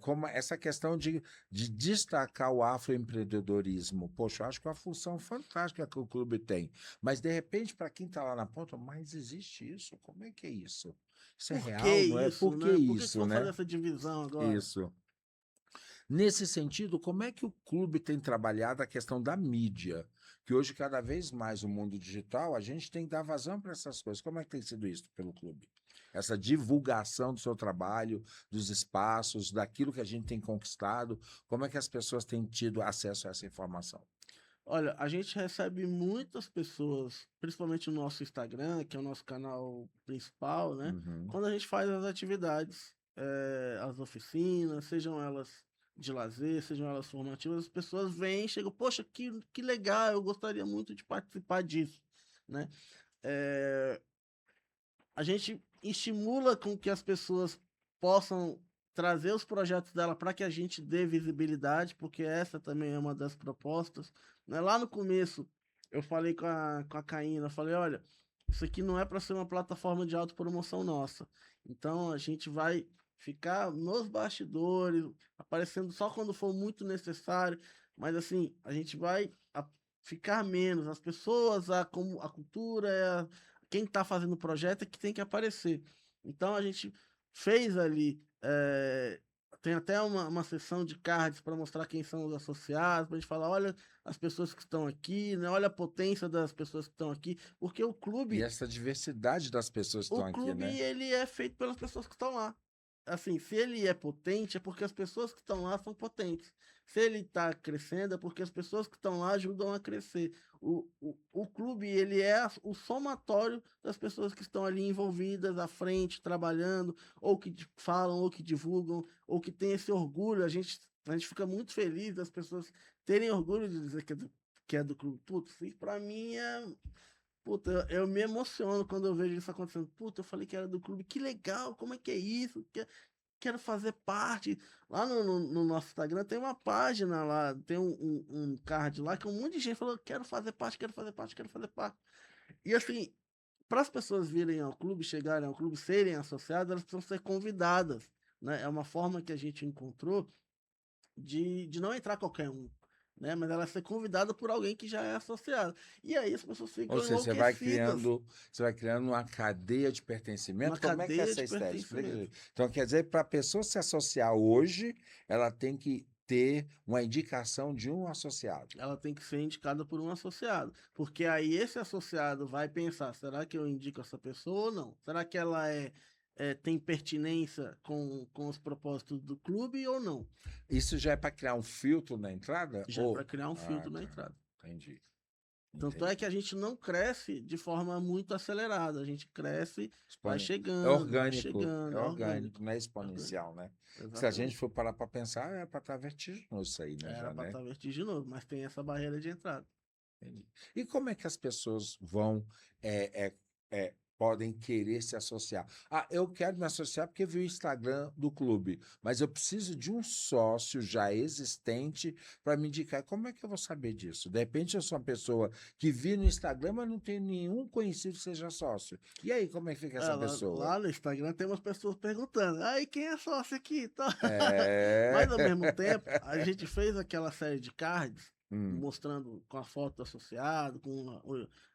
como essa questão de destacar o afroempreendedorismo, poxa, eu acho que é uma função fantástica que o clube tem, mas de repente, para quem está lá na ponta, mas existe isso? Como é que é isso? Isso é Por que real, não é? Por isso, que né? Por que isso, vão fazer né? essa divisão agora? Isso. Nesse sentido, como é que o clube tem trabalhado a questão da mídia? Que hoje, cada vez mais, o mundo digital, a gente tem que dar vazão para essas coisas. Como é que tem sido isso pelo clube? Essa divulgação do seu trabalho, dos espaços, daquilo que a gente tem conquistado, como é que as pessoas têm tido acesso a essa informação? Olha, a gente recebe muitas pessoas, principalmente no nosso Instagram, que é o nosso canal principal, né? Uhum. Quando a gente faz as atividades, as oficinas, sejam elas de lazer, sejam elas formativas, as pessoas vêm, chegam, poxa, que legal, eu gostaria muito de participar disso, né? Eh, a gente estimula com que as pessoas possam trazer os projetos dela para que a gente dê visibilidade, porque essa também é uma das propostas. Né? Lá no começo, eu falei com a Caína, eu falei, olha, isso aqui não é para ser uma plataforma de autopromoção nossa. Então, a gente vai ficar nos bastidores, aparecendo só quando for muito necessário, mas assim, a gente vai ficar menos. As pessoas, a cultura, quem está fazendo o projeto é que tem que aparecer. Então a gente fez ali. Tem até uma sessão de cards para mostrar quem são os associados, para a gente falar, olha as pessoas que estão aqui, né? Olha a potência das pessoas que estão aqui, porque E essa diversidade das pessoas que o estão aqui, clube né? ele é feito pelas pessoas que estão lá. Assim, se ele é potente, é porque as pessoas que estão lá são potentes. Se ele está crescendo, é porque as pessoas que estão lá ajudam a crescer. O clube, ele é o somatório das pessoas que estão ali envolvidas à frente, trabalhando, ou que falam, ou que divulgam, ou que tem esse orgulho. A gente fica muito feliz das pessoas terem orgulho de dizer que é do clube. Putz, isso pra mim é. Puta, eu me emociono quando eu vejo isso acontecendo. Puta, eu falei que era do clube, que legal, como é que é isso? Quero fazer parte. Lá no nosso Instagram tem uma página lá, tem um card lá que um monte de gente falou: quero fazer parte, quero fazer parte, quero fazer parte. E assim, para as pessoas virem ao clube, chegarem ao clube, serem associadas, elas precisam ser convidadas, né? É uma forma que a gente encontrou de não entrar qualquer um, né? Mas ela ser convidada por alguém que já é associado. E aí as pessoas Ou ficam seja, enlouquecidas. você vai criando uma cadeia de Uma pertencimento. Como é que é cadeia essa de estética? Explica pertencimento. aí. Então, quer dizer, para a pessoa se associar hoje, ela tem que ter uma indicação de um associado. Ela tem que ser indicada por um associado. Porque aí esse associado vai pensar: será que eu indico essa pessoa ou não? Será que ela tem pertinência com os propósitos do clube ou não? Isso já é para criar um filtro na entrada? Já para Ou... criar um Ah, filtro na tá. entrada. Entendi. Tanto é que Entendi. a gente não cresce de forma muito acelerada. A gente cresce, vai É chegando, é orgânico, orgânico. não é Orgânico. exponencial, né? Se a gente Exatamente. for parar para pensar, é para estar vertiginoso isso aí, né? Era Já, para né? estar vertiginoso, mas tem essa barreira de entrada. Entendi. E como é que as pessoas vão, podem querer se associar? Ah, eu quero me associar porque vi o Instagram do clube, mas eu preciso de um sócio já existente para me indicar. Como é que eu vou saber disso? De repente eu sou uma pessoa que vi no Instagram, mas não tenho nenhum conhecido que seja sócio. E aí, como é que fica É, essa lá, pessoa? lá no Instagram tem umas pessoas perguntando: aí quem é sócio aqui? Tá? É. Mas ao mesmo tempo, a gente fez aquela série de cards Hum, mostrando com a foto do associado, com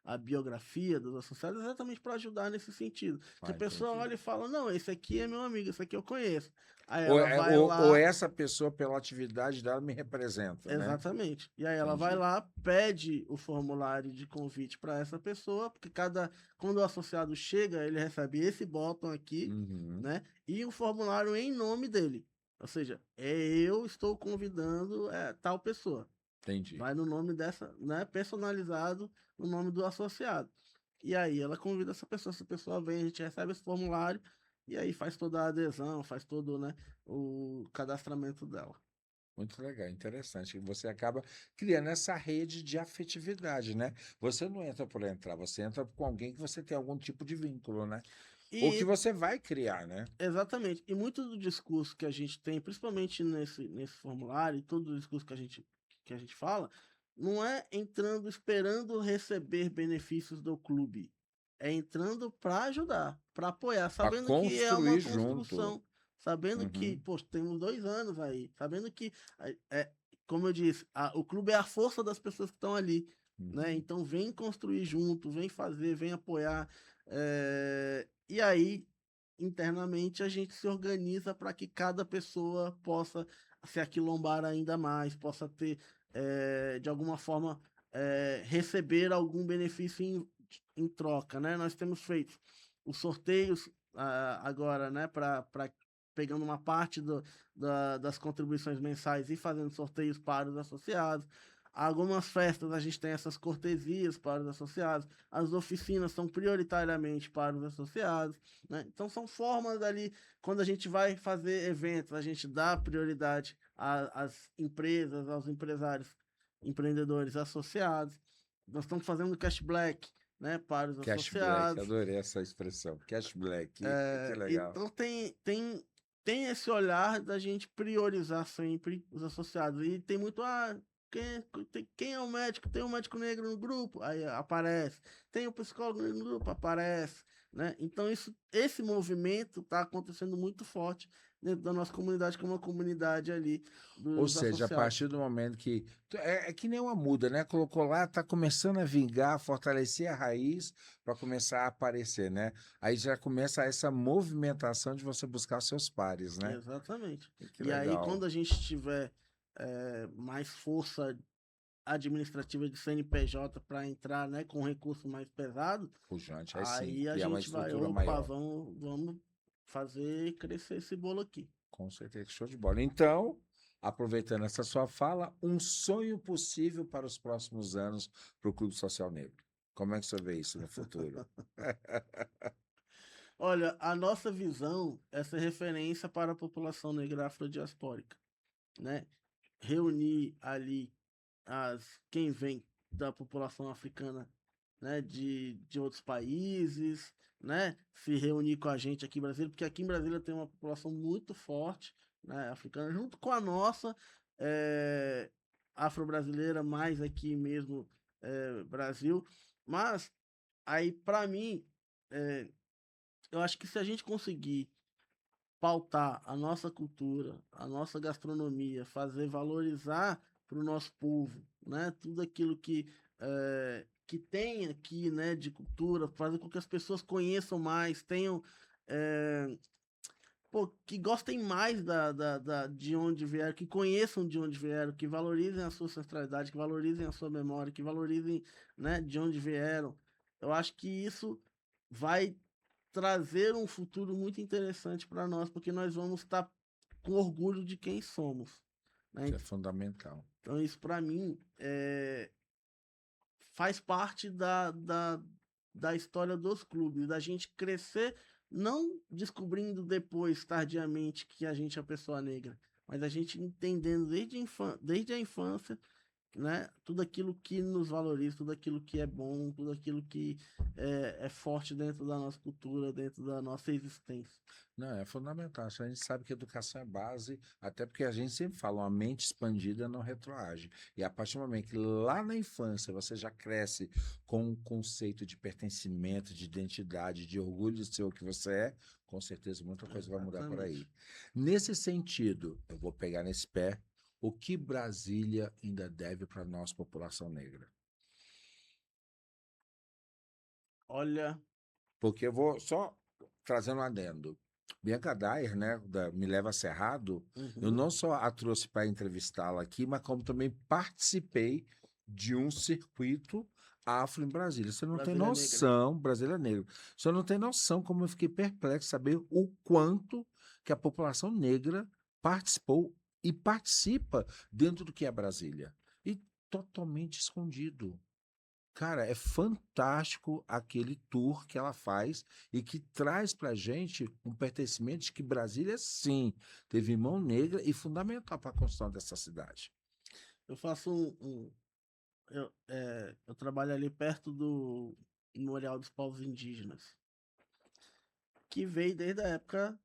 a biografia dos associados, exatamente para ajudar nesse sentido. Que a pessoa entendi. olha e fala: não, esse aqui é meu amigo, esse aqui eu conheço. Aí Ou, ela vai ou lá. essa pessoa, pela atividade dela, me representa, né? Exatamente. E aí ela vai Entendi. lá, pede o formulário de convite para essa pessoa, porque quando o associado chega, ele recebe esse botão aqui, Uhum, né? E o formulário em nome dele. Ou seja, eu estou convidando tal pessoa. entendi. Vai no nome dessa, né? Personalizado no nome do associado. E aí ela convida essa pessoa vem, a gente recebe esse formulário e aí faz toda a adesão, faz todo, né, o cadastramento dela. Muito legal, interessante. Você acaba criando essa rede de afetividade, né? Você não entra por entrar, você entra com alguém que você tem algum tipo de vínculo, né? Ou que E você vai criar, né? exatamente. E muito do discurso que a gente tem, principalmente nesse formulário, e todo o discurso que a gente fala, não é entrando esperando receber benefícios do clube. É entrando para ajudar, para apoiar, Para sabendo que é uma construir junto. construção, sabendo que, Uhum, poxa, temos 2 anos aí, sabendo que, como eu disse, o clube é a força das pessoas que estão ali, né? uhum. Então vem construir junto, vem fazer, vem apoiar. E aí internamente a gente se organiza para que cada pessoa possa se aquilombar ainda mais, possa ter, de alguma forma, receber algum benefício em troca, né? Nós temos feito os sorteios agora, né? Para pegando uma parte das contribuições mensais e fazendo sorteios para os associados. Algumas festas a gente tem essas cortesias para os associados, as oficinas são prioritariamente para os associados, né? Então são formas ali, quando a gente vai fazer eventos, a gente dá prioridade às empresas, aos empresários, empreendedores associados. Nós estamos fazendo cash black, né, para os Cash black, associados. adorei essa expressão. Cash black, que legal. Então tem esse olhar da gente priorizar sempre os associados. E tem muito, quem é o médico? Tem um médico negro no grupo, aí aparece. Tem um psicólogo negro no grupo, aparece. Né? Então esse movimento está acontecendo muito forte dentro da nossa comunidade, que é uma comunidade ali Ou dos seja, a associados. partir do momento que. É que nem uma muda, né? Colocou lá, está começando a vingar, fortalecer a raiz para começar a aparecer, né? Aí já começa essa movimentação de você buscar seus pares, né? Exatamente. Que E aí, legal. quando a gente tiver mais força administrativa de CNPJ para entrar, né, com recurso mais pesado, Pujante, aí sim, aí a criar uma gente vai, estrutura opa, maior. vamos fazer crescer esse bolo aqui. Com certeza, show de bola. Então, aproveitando essa sua fala, um sonho possível para os próximos anos para o Clube Social Negro. Como é que você vê isso no futuro? Olha, a nossa visão é ser referência para a população negra afrodiaspórica, né? Reunir ali quem vem da população africana, né, de outros países, né, se reunir com a gente aqui em Brasília, porque aqui em Brasília tem uma população muito forte, né, africana, junto com a nossa, é, afro-brasileira, mais aqui mesmo, Brasil. Mas aí, para mim, eu acho que se a gente conseguir pautar a nossa cultura, a nossa gastronomia, fazer valorizar para o nosso povo, né? Tudo aquilo que tem aqui, né, de cultura, fazer com que as pessoas conheçam mais, tenham, é, pô, que gostem mais de onde vieram, que conheçam de onde vieram, que valorizem a sua ancestralidade, que valorizem a sua memória, que valorizem, né, de onde vieram. Eu acho que isso vai trazer um futuro muito interessante para nós, porque nós vamos estar com orgulho de quem somos, né? Isso é fundamental. Então, isso para mim faz parte da história dos clubes, da gente crescer, não descobrindo depois, tardiamente, que a gente é pessoa negra, mas a gente entendendo desde a infância, né? Tudo aquilo que nos valoriza, tudo aquilo que é bom, tudo aquilo que é forte dentro da nossa cultura, dentro da nossa existência. Não, é fundamental. A gente sabe que educação é base, até porque a gente sempre fala, uma mente expandida não retroage. E a partir do momento que lá na infância você já cresce com um conceito de pertencimento, de identidade, de orgulho de ser o que você é, com certeza muita coisa vai mudar por aí. Exatamente. Nesse sentido, eu vou pegar nesse pé, o que Brasília ainda deve para a nossa população negra? Olha, Porque eu vou só trazendo um adendo. Bianca Dyer, né, da Me Leva Cerrado, eu uhum, não só a trouxe para entrevistá-la aqui, mas como também participei de um circuito afro em Brasília. Você não tem Brasília Negra. noção, Brasília Negra, você não tem noção como eu fiquei perplexo saber o quanto que a população negra participou e participa dentro do que é Brasília. E totalmente escondido. Cara, é fantástico aquele tour que ela faz e que traz pra gente um pertencimento de que Brasília, sim, teve mão negra e fundamental para a construção dessa cidade. Eu faço eu trabalho ali perto do Memorial dos Povos Indígenas, que veio desde a época,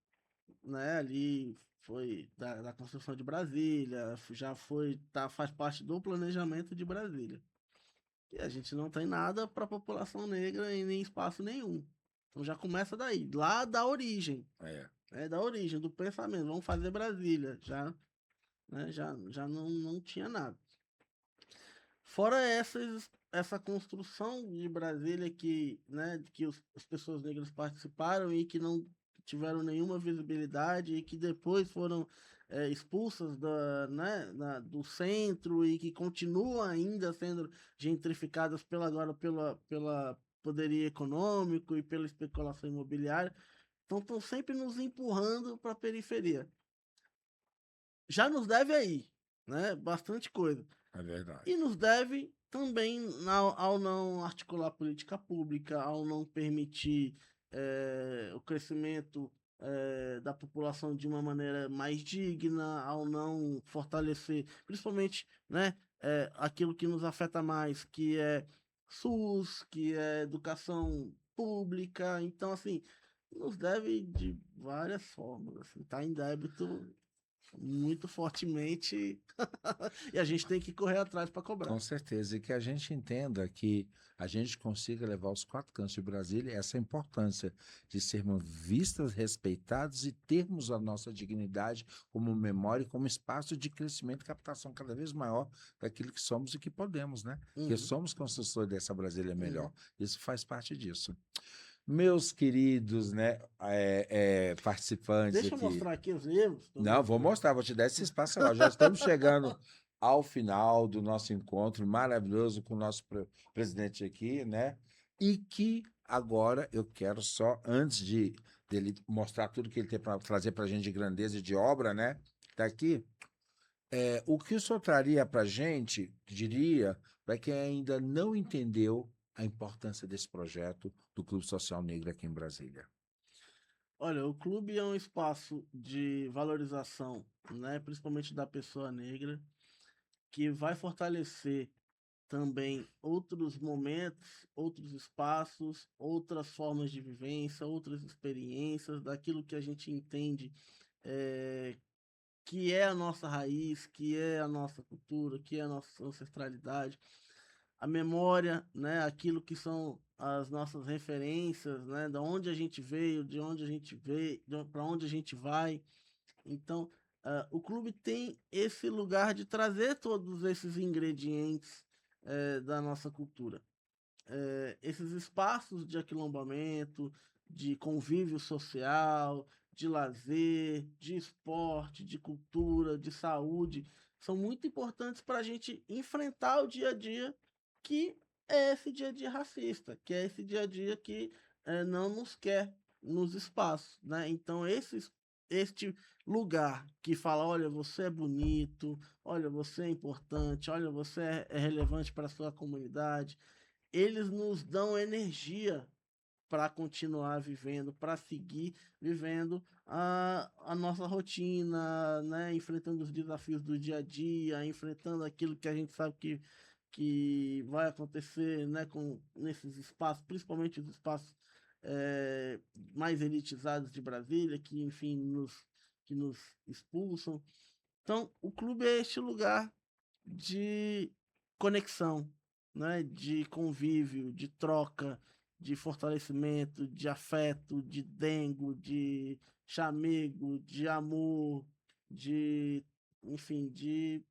né, ali foi da construção de Brasília, já foi, tá, faz parte do planejamento de Brasília. E a gente não tem nada para a população negra em nem espaço nenhum. Então já começa daí, lá da origem, É, da origem do pensamento. Vamos fazer Brasília, já, né, já não tinha nada. Fora essa construção de Brasília que, né, que as pessoas negras participaram e que não tiveram nenhuma visibilidade e que depois foram expulsas do centro e que continuam ainda sendo gentrificadas agora pela poderio econômico e pela especulação imobiliária. Então estão sempre nos empurrando para a periferia. Já nos deve aí, né? Bastante coisa. é E verdade. nos deve também ao não articular política pública, ao não permitir o crescimento da população de uma maneira mais digna, ao não fortalecer, principalmente, né, aquilo que nos afeta mais, que é SUS, que é educação pública. Então, assim, nos deve de várias formas, assim, tá em débito muito fortemente e a gente tem que correr atrás para cobrar. Com certeza, e que a gente entenda que a gente consiga levar os quatro cantos de Brasília essa importância de sermos vistas, respeitados e termos a nossa dignidade como memória e como espaço de crescimento e captação cada vez maior daquilo que somos e que podemos, né? Que Uhum, somos construtores dessa Brasília melhor. uhum. Isso faz parte disso. Meus queridos, né, participantes Deixa eu aqui. mostrar aqui os livros. Não, vou mostrar, vou te dar esse espaço agora. Já estamos chegando ao final do nosso encontro maravilhoso com o nosso presidente aqui, né? E que agora eu quero só, antes de dele mostrar tudo que ele tem para trazer para a gente de grandeza e de obra, né? Tá aqui. O que o senhor traria para a gente, diria, para quem ainda não entendeu a importância desse projeto do Clube Social Negro aqui em Brasília? Olha, o clube é um espaço de valorização, né, principalmente da pessoa negra, que vai fortalecer também outros momentos, outros espaços, outras formas de vivência, outras experiências, daquilo que a gente entende eh, que é a nossa raiz, que é a nossa cultura, que é a nossa ancestralidade, a memória, né, aquilo que são as nossas referências, né? Da onde a gente veio, de onde a gente veio, para onde a gente vai. Então, o clube tem esse lugar de trazer todos esses ingredientes da nossa cultura. Esses espaços de aquilombamento, de convívio social, de lazer, de esporte, de cultura, de saúde, são muito importantes para a gente enfrentar o dia a dia que é esse dia a dia racista, que é esse dia a dia que não nos quer nos espaços, né? Então, este lugar que fala, olha, você é bonito, olha, você é importante, olha, você é relevante para a sua comunidade, eles nos dão energia para continuar vivendo, para seguir vivendo a nossa rotina, né? Enfrentando os desafios do dia a dia, enfrentando aquilo que a gente sabe que vai acontecer, né? Nesses espaços, principalmente os espaços mais elitizados de Brasília, que, enfim, que nos expulsam. Então, o clube é este lugar de conexão, né? De convívio, de troca, de fortalecimento, de afeto, de dengo, de chamego, de amor, de, enfim, de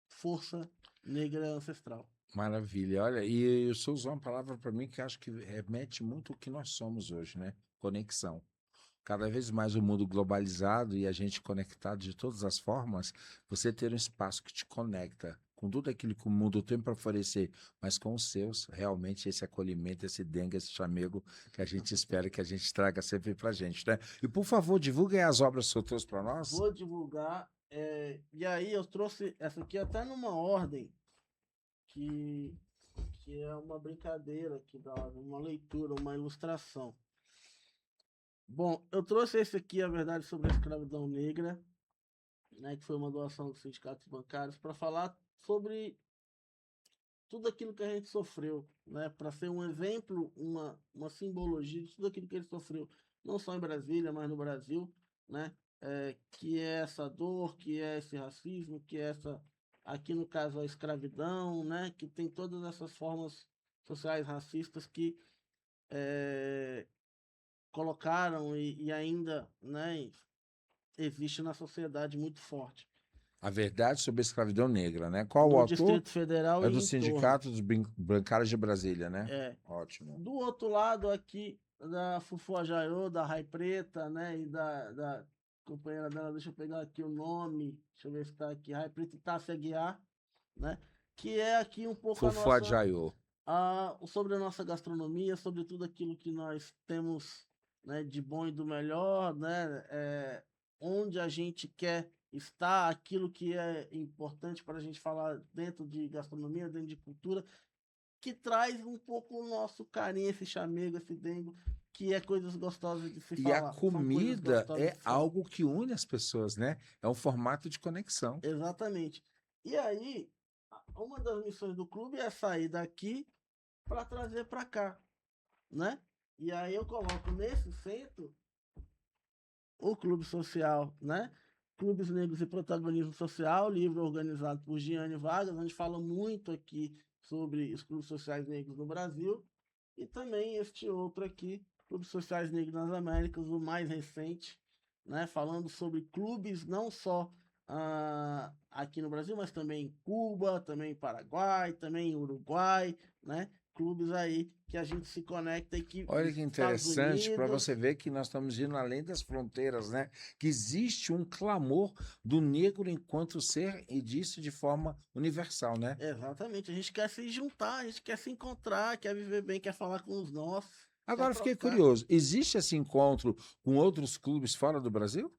força negra ancestral. Maravilha. Olha, e o senhor usou uma palavra para mim que acho que remete muito ao que nós somos hoje, né? Conexão. Cada vez mais o mundo globalizado e a gente conectado de todas as formas, você ter um espaço que te conecta com tudo aquilo que o mundo tem para oferecer, mas com os seus, realmente esse acolhimento, esse dengue, esse chamego que a gente espera que a gente traga sempre para a gente, né? E por favor, divulguem as obras que o senhor trouxe para nós. Vou divulgar, e aí eu trouxe essa aqui até numa ordem que, que é uma brincadeira, que dá uma leitura, uma ilustração. Bom, eu trouxe esse aqui, a verdade, sobre a escravidão negra, né, que foi uma doação dos sindicatos bancários, para falar sobre tudo aquilo que a gente sofreu, né, para ser um exemplo, uma simbologia de tudo aquilo que ele sofreu, não só em Brasília, mas no Brasil, né, que é essa dor, que é esse racismo, que é essa, aqui no caso, a escravidão, né, que tem todas essas formas sociais racistas que colocaram e ainda, né, existe na sociedade muito forte. A verdade sobre a escravidão negra, né? Qual o Do autor? Distrito Federal É e do em torno. Sindicato dos Bancários de Brasília, né? É. Ótimo. Do outro lado aqui, da Fufu Ajaiô, da Rai Preta, né, e da companheira dela, deixa eu pegar aqui o nome, deixa eu ver se está aqui, Rai Preta e Tássia Guiar, né, que é aqui um pouco Fufu Adjaiô. sobre a nossa gastronomia, sobre tudo aquilo que nós temos, né, de bom e do melhor, né, onde a gente quer estar, aquilo que é importante para a gente falar dentro de gastronomia, dentro de cultura, que traz um pouco o nosso carinho, esse chamego, esse dengo, que é coisas gostosas de se E a falar. São coisas comida gostosas é de se falar. algo que une as pessoas, né? É um formato de conexão. Exatamente. E aí, uma das missões do clube é sair daqui para trazer para cá, né? E aí eu coloco nesse centro o Clube Social, né? Clubes Negros e Protagonismo Social, livro organizado por Giane Vargas, onde fala muito aqui sobre os clubes sociais negros no Brasil, e também este outro aqui, Clubes Sociais Negros nas Américas, o mais recente, né? Falando sobre clubes não só aqui no Brasil, mas também em Cuba, também em Paraguai, também em Uruguai, né? Clubes aí que a gente se conecta e que Olha que Estados interessante para você Unidos. ver que nós estamos indo além das fronteiras, né? Que existe um clamor do negro enquanto ser e disso de forma universal, né? Exatamente, a gente quer se juntar, a gente quer se encontrar, quer viver bem, quer falar com os nossos, quer Agora eu fiquei trocar. curioso, existe esse encontro com outros clubes fora do Brasil?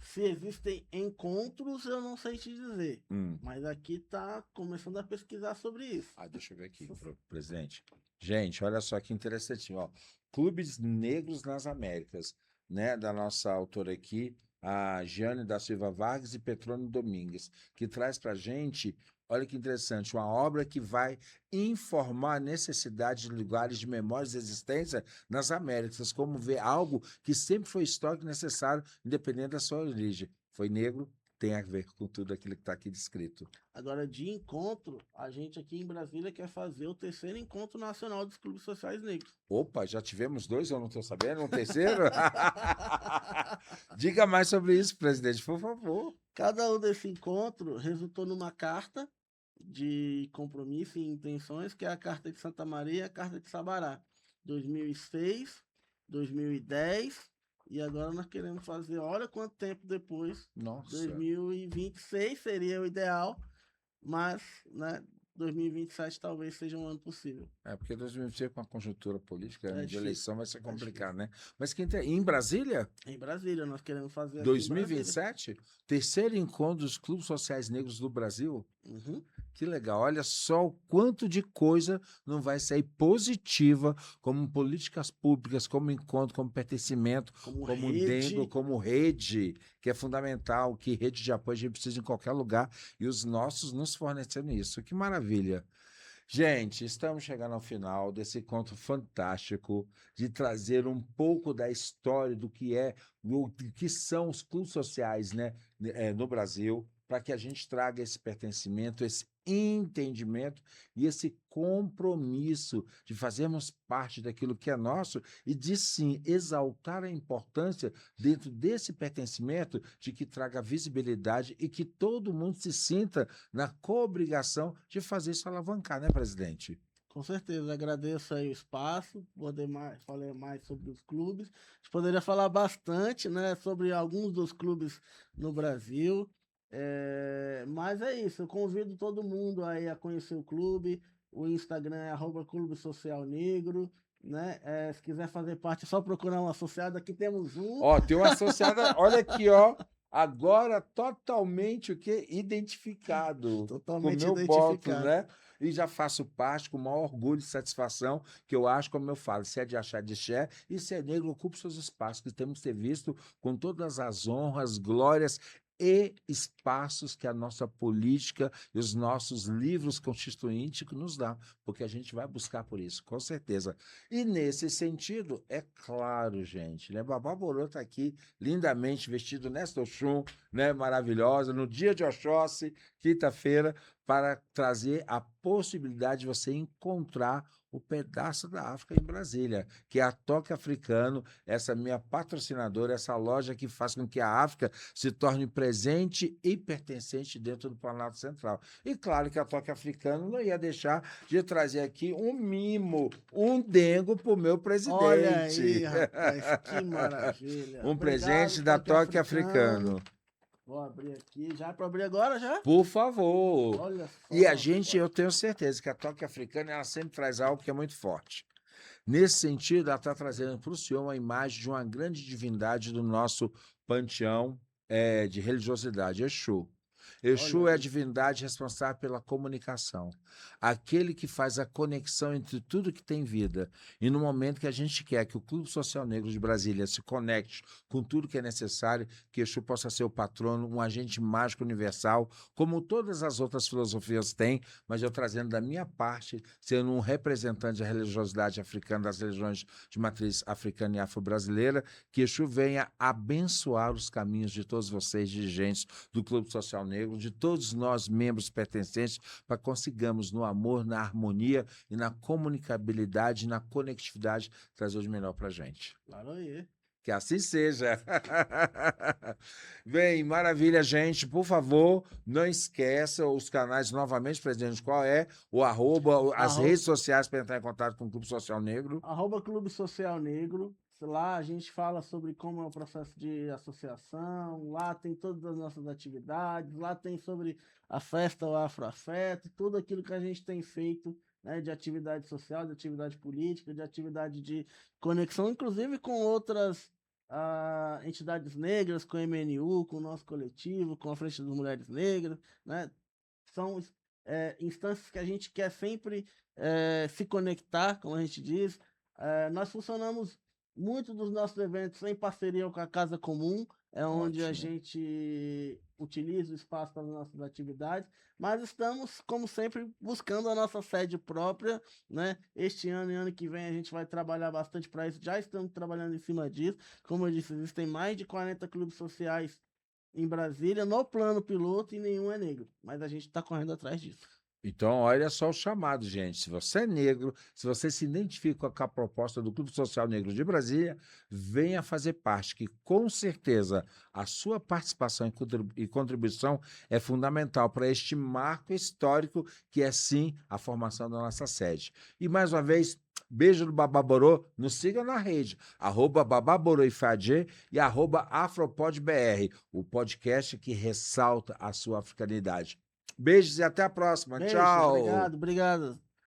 Se existem encontros, eu não sei te dizer, Hum. mas aqui tá começando a pesquisar sobre isso. Deixa eu ver aqui, presidente. Gente, olha só que interessante, ó. Clubes Negros nas Américas, né? Da nossa autora aqui, a Giane da Silva Vargas e Petrônio Domingues, que traz para gente, olha que interessante, uma obra que vai informar a necessidade de lugares de memórias de existência nas Américas, como ver algo que sempre foi histórico e necessário, independente da sua origem. Foi negro, tem a ver com tudo aquilo que está aqui descrito. Agora, de encontro, a gente aqui em Brasília quer fazer o 3º Encontro Nacional dos Clubes Sociais Negros. Opa, já tivemos 2, eu não estou sabendo, um terceiro? Diga mais sobre isso, presidente, por favor. Cada um desse encontro resultou numa carta de compromisso e intenções, que é a Carta de Santa Maria e a Carta de Sabará. 2006, 2010, e agora nós queremos fazer, olha quanto tempo depois, Nossa. 2026 seria o ideal, mas, né, 2027 talvez seja um ano possível. Porque 2026 com a conjuntura política, ano de difícil, eleição vai ser complicado, né? Mas em Brasília? Em Brasília, nós queremos fazer 2027? Terceiro encontro dos clubes sociais negros do Brasil? Uhum. Que legal, olha só o quanto de coisa não vai sair positiva, como políticas públicas, como encontro, como pertencimento, como dengo, como rede, que é fundamental, que rede de apoio a gente precisa em qualquer lugar, e os nossos nos fornecendo isso. Que maravilha! Gente, estamos chegando ao final desse encontro fantástico de trazer um pouco da história do que são os clubes sociais, né, no Brasil, para que a gente traga esse pertencimento, esse entendimento e esse compromisso de fazermos parte daquilo que é nosso e de, sim, exaltar a importância dentro desse pertencimento de que traga visibilidade e que todo mundo se sinta na co-obrigação de fazer isso alavancar, né, presidente? Com certeza, agradeço aí o espaço, falar mais sobre os clubes. A gente poderia falar bastante, né, sobre alguns dos clubes no Brasil, mas é isso, eu convido todo mundo aí a conhecer o clube, o Instagram é @Clube Social Negro, né, se quiser fazer parte é só procurar um associado, aqui temos um. Ó, tem uma associada, olha aqui, ó, agora totalmente o quê? Identificado. Totalmente com o meu voto, identificado. né? E já faço parte com o maior orgulho e satisfação, que eu acho, como eu falo, se é de achar de xé, e se é negro, ocupe seus espaços, que temos que ser visto com todas as honras, glórias e espaços que a nossa política e os nossos livros constituintes nos dão, porque a gente vai buscar por isso, com certeza. E nesse sentido, é claro, gente, né? Babá Borô está aqui lindamente vestido nesta Oxum, né? Maravilhosa, no dia de Oxóssi, quinta-feira, para trazer a possibilidade de você encontrar o pedaço da África em Brasília, que é a Toque Africano, essa minha patrocinadora, essa loja que faz com que a África se torne presente e pertencente dentro do Planalto Central. E claro que a Toque Africano não ia deixar de trazer aqui um mimo, um dengo para o meu presidente. Olha aí, rapaz, que maravilha. Um presente da Toque Africano. Vou abrir aqui. Já para abrir agora, já? Por favor. Olha só. E a gente, eu tenho certeza que a Toque Africana, ela sempre traz algo que é muito forte. Nesse sentido, ela está trazendo para o senhor uma imagem de uma grande divindade do nosso panteão de religiosidade, Exu. Exu é a divindade responsável pela comunicação, aquele que faz a conexão entre tudo que tem vida. E no momento que a gente quer que o Clube Social Negro de Brasília se conecte com tudo que é necessário, que Exu possa ser o patrono, um agente mágico universal, como todas as outras filosofias têm, mas eu trazendo da minha parte, sendo um representante da religiosidade africana, das religiões de matriz africana e afro-brasileira, que Exu venha abençoar os caminhos de todos vocês, dirigentes do Clube Social Negro, de todos nós, membros pertencentes, para consigamos, no amor, na harmonia e na comunicabilidade, na conectividade, trazer o de melhor para a gente. Claro aí. Que assim seja. Bem, maravilha, gente. Por favor, não esqueça os canais novamente, presidente, qual é? O @, as redes sociais para entrar em contato com o Clube Social Negro. @Clube Social Negro. Lá a gente fala sobre como é o processo de associação, lá tem todas as nossas atividades, lá tem sobre a festa, o Afroafeto, tudo aquilo que a gente tem feito, né, de atividade social, de atividade política, de atividade de conexão, inclusive com outras entidades negras, com o MNU, com o nosso coletivo, com a Frente das Mulheres Negras, né? São instâncias que a gente quer sempre se conectar, como a gente diz. Nós funcionamos muitos dos nossos eventos em parceria com a Casa Comum, é onde Ótimo. a gente utiliza o espaço para as nossas atividades, mas estamos, como sempre, buscando a nossa sede própria, né? Este ano e ano que vem a gente vai trabalhar bastante para isso, já estamos trabalhando em cima disso. Como eu disse, existem mais de 40 clubes sociais em Brasília, no plano piloto, e nenhum é negro. Mas a gente está correndo atrás disso. Então, olha só o chamado, gente. Se você é negro, se você se identifica com a proposta do Clube Social Negro de Brasília, venha fazer parte, que com certeza a sua participação e contribuição é fundamental para este marco histórico que é, sim, a formação da nossa sede. E, mais uma vez, beijo do Bababorô, nos siga na rede, @bababoroifadê e @afropodbr, o podcast que ressalta a sua africanidade. Beijos e até a próxima. Beijo, Tchau. obrigado, obrigado.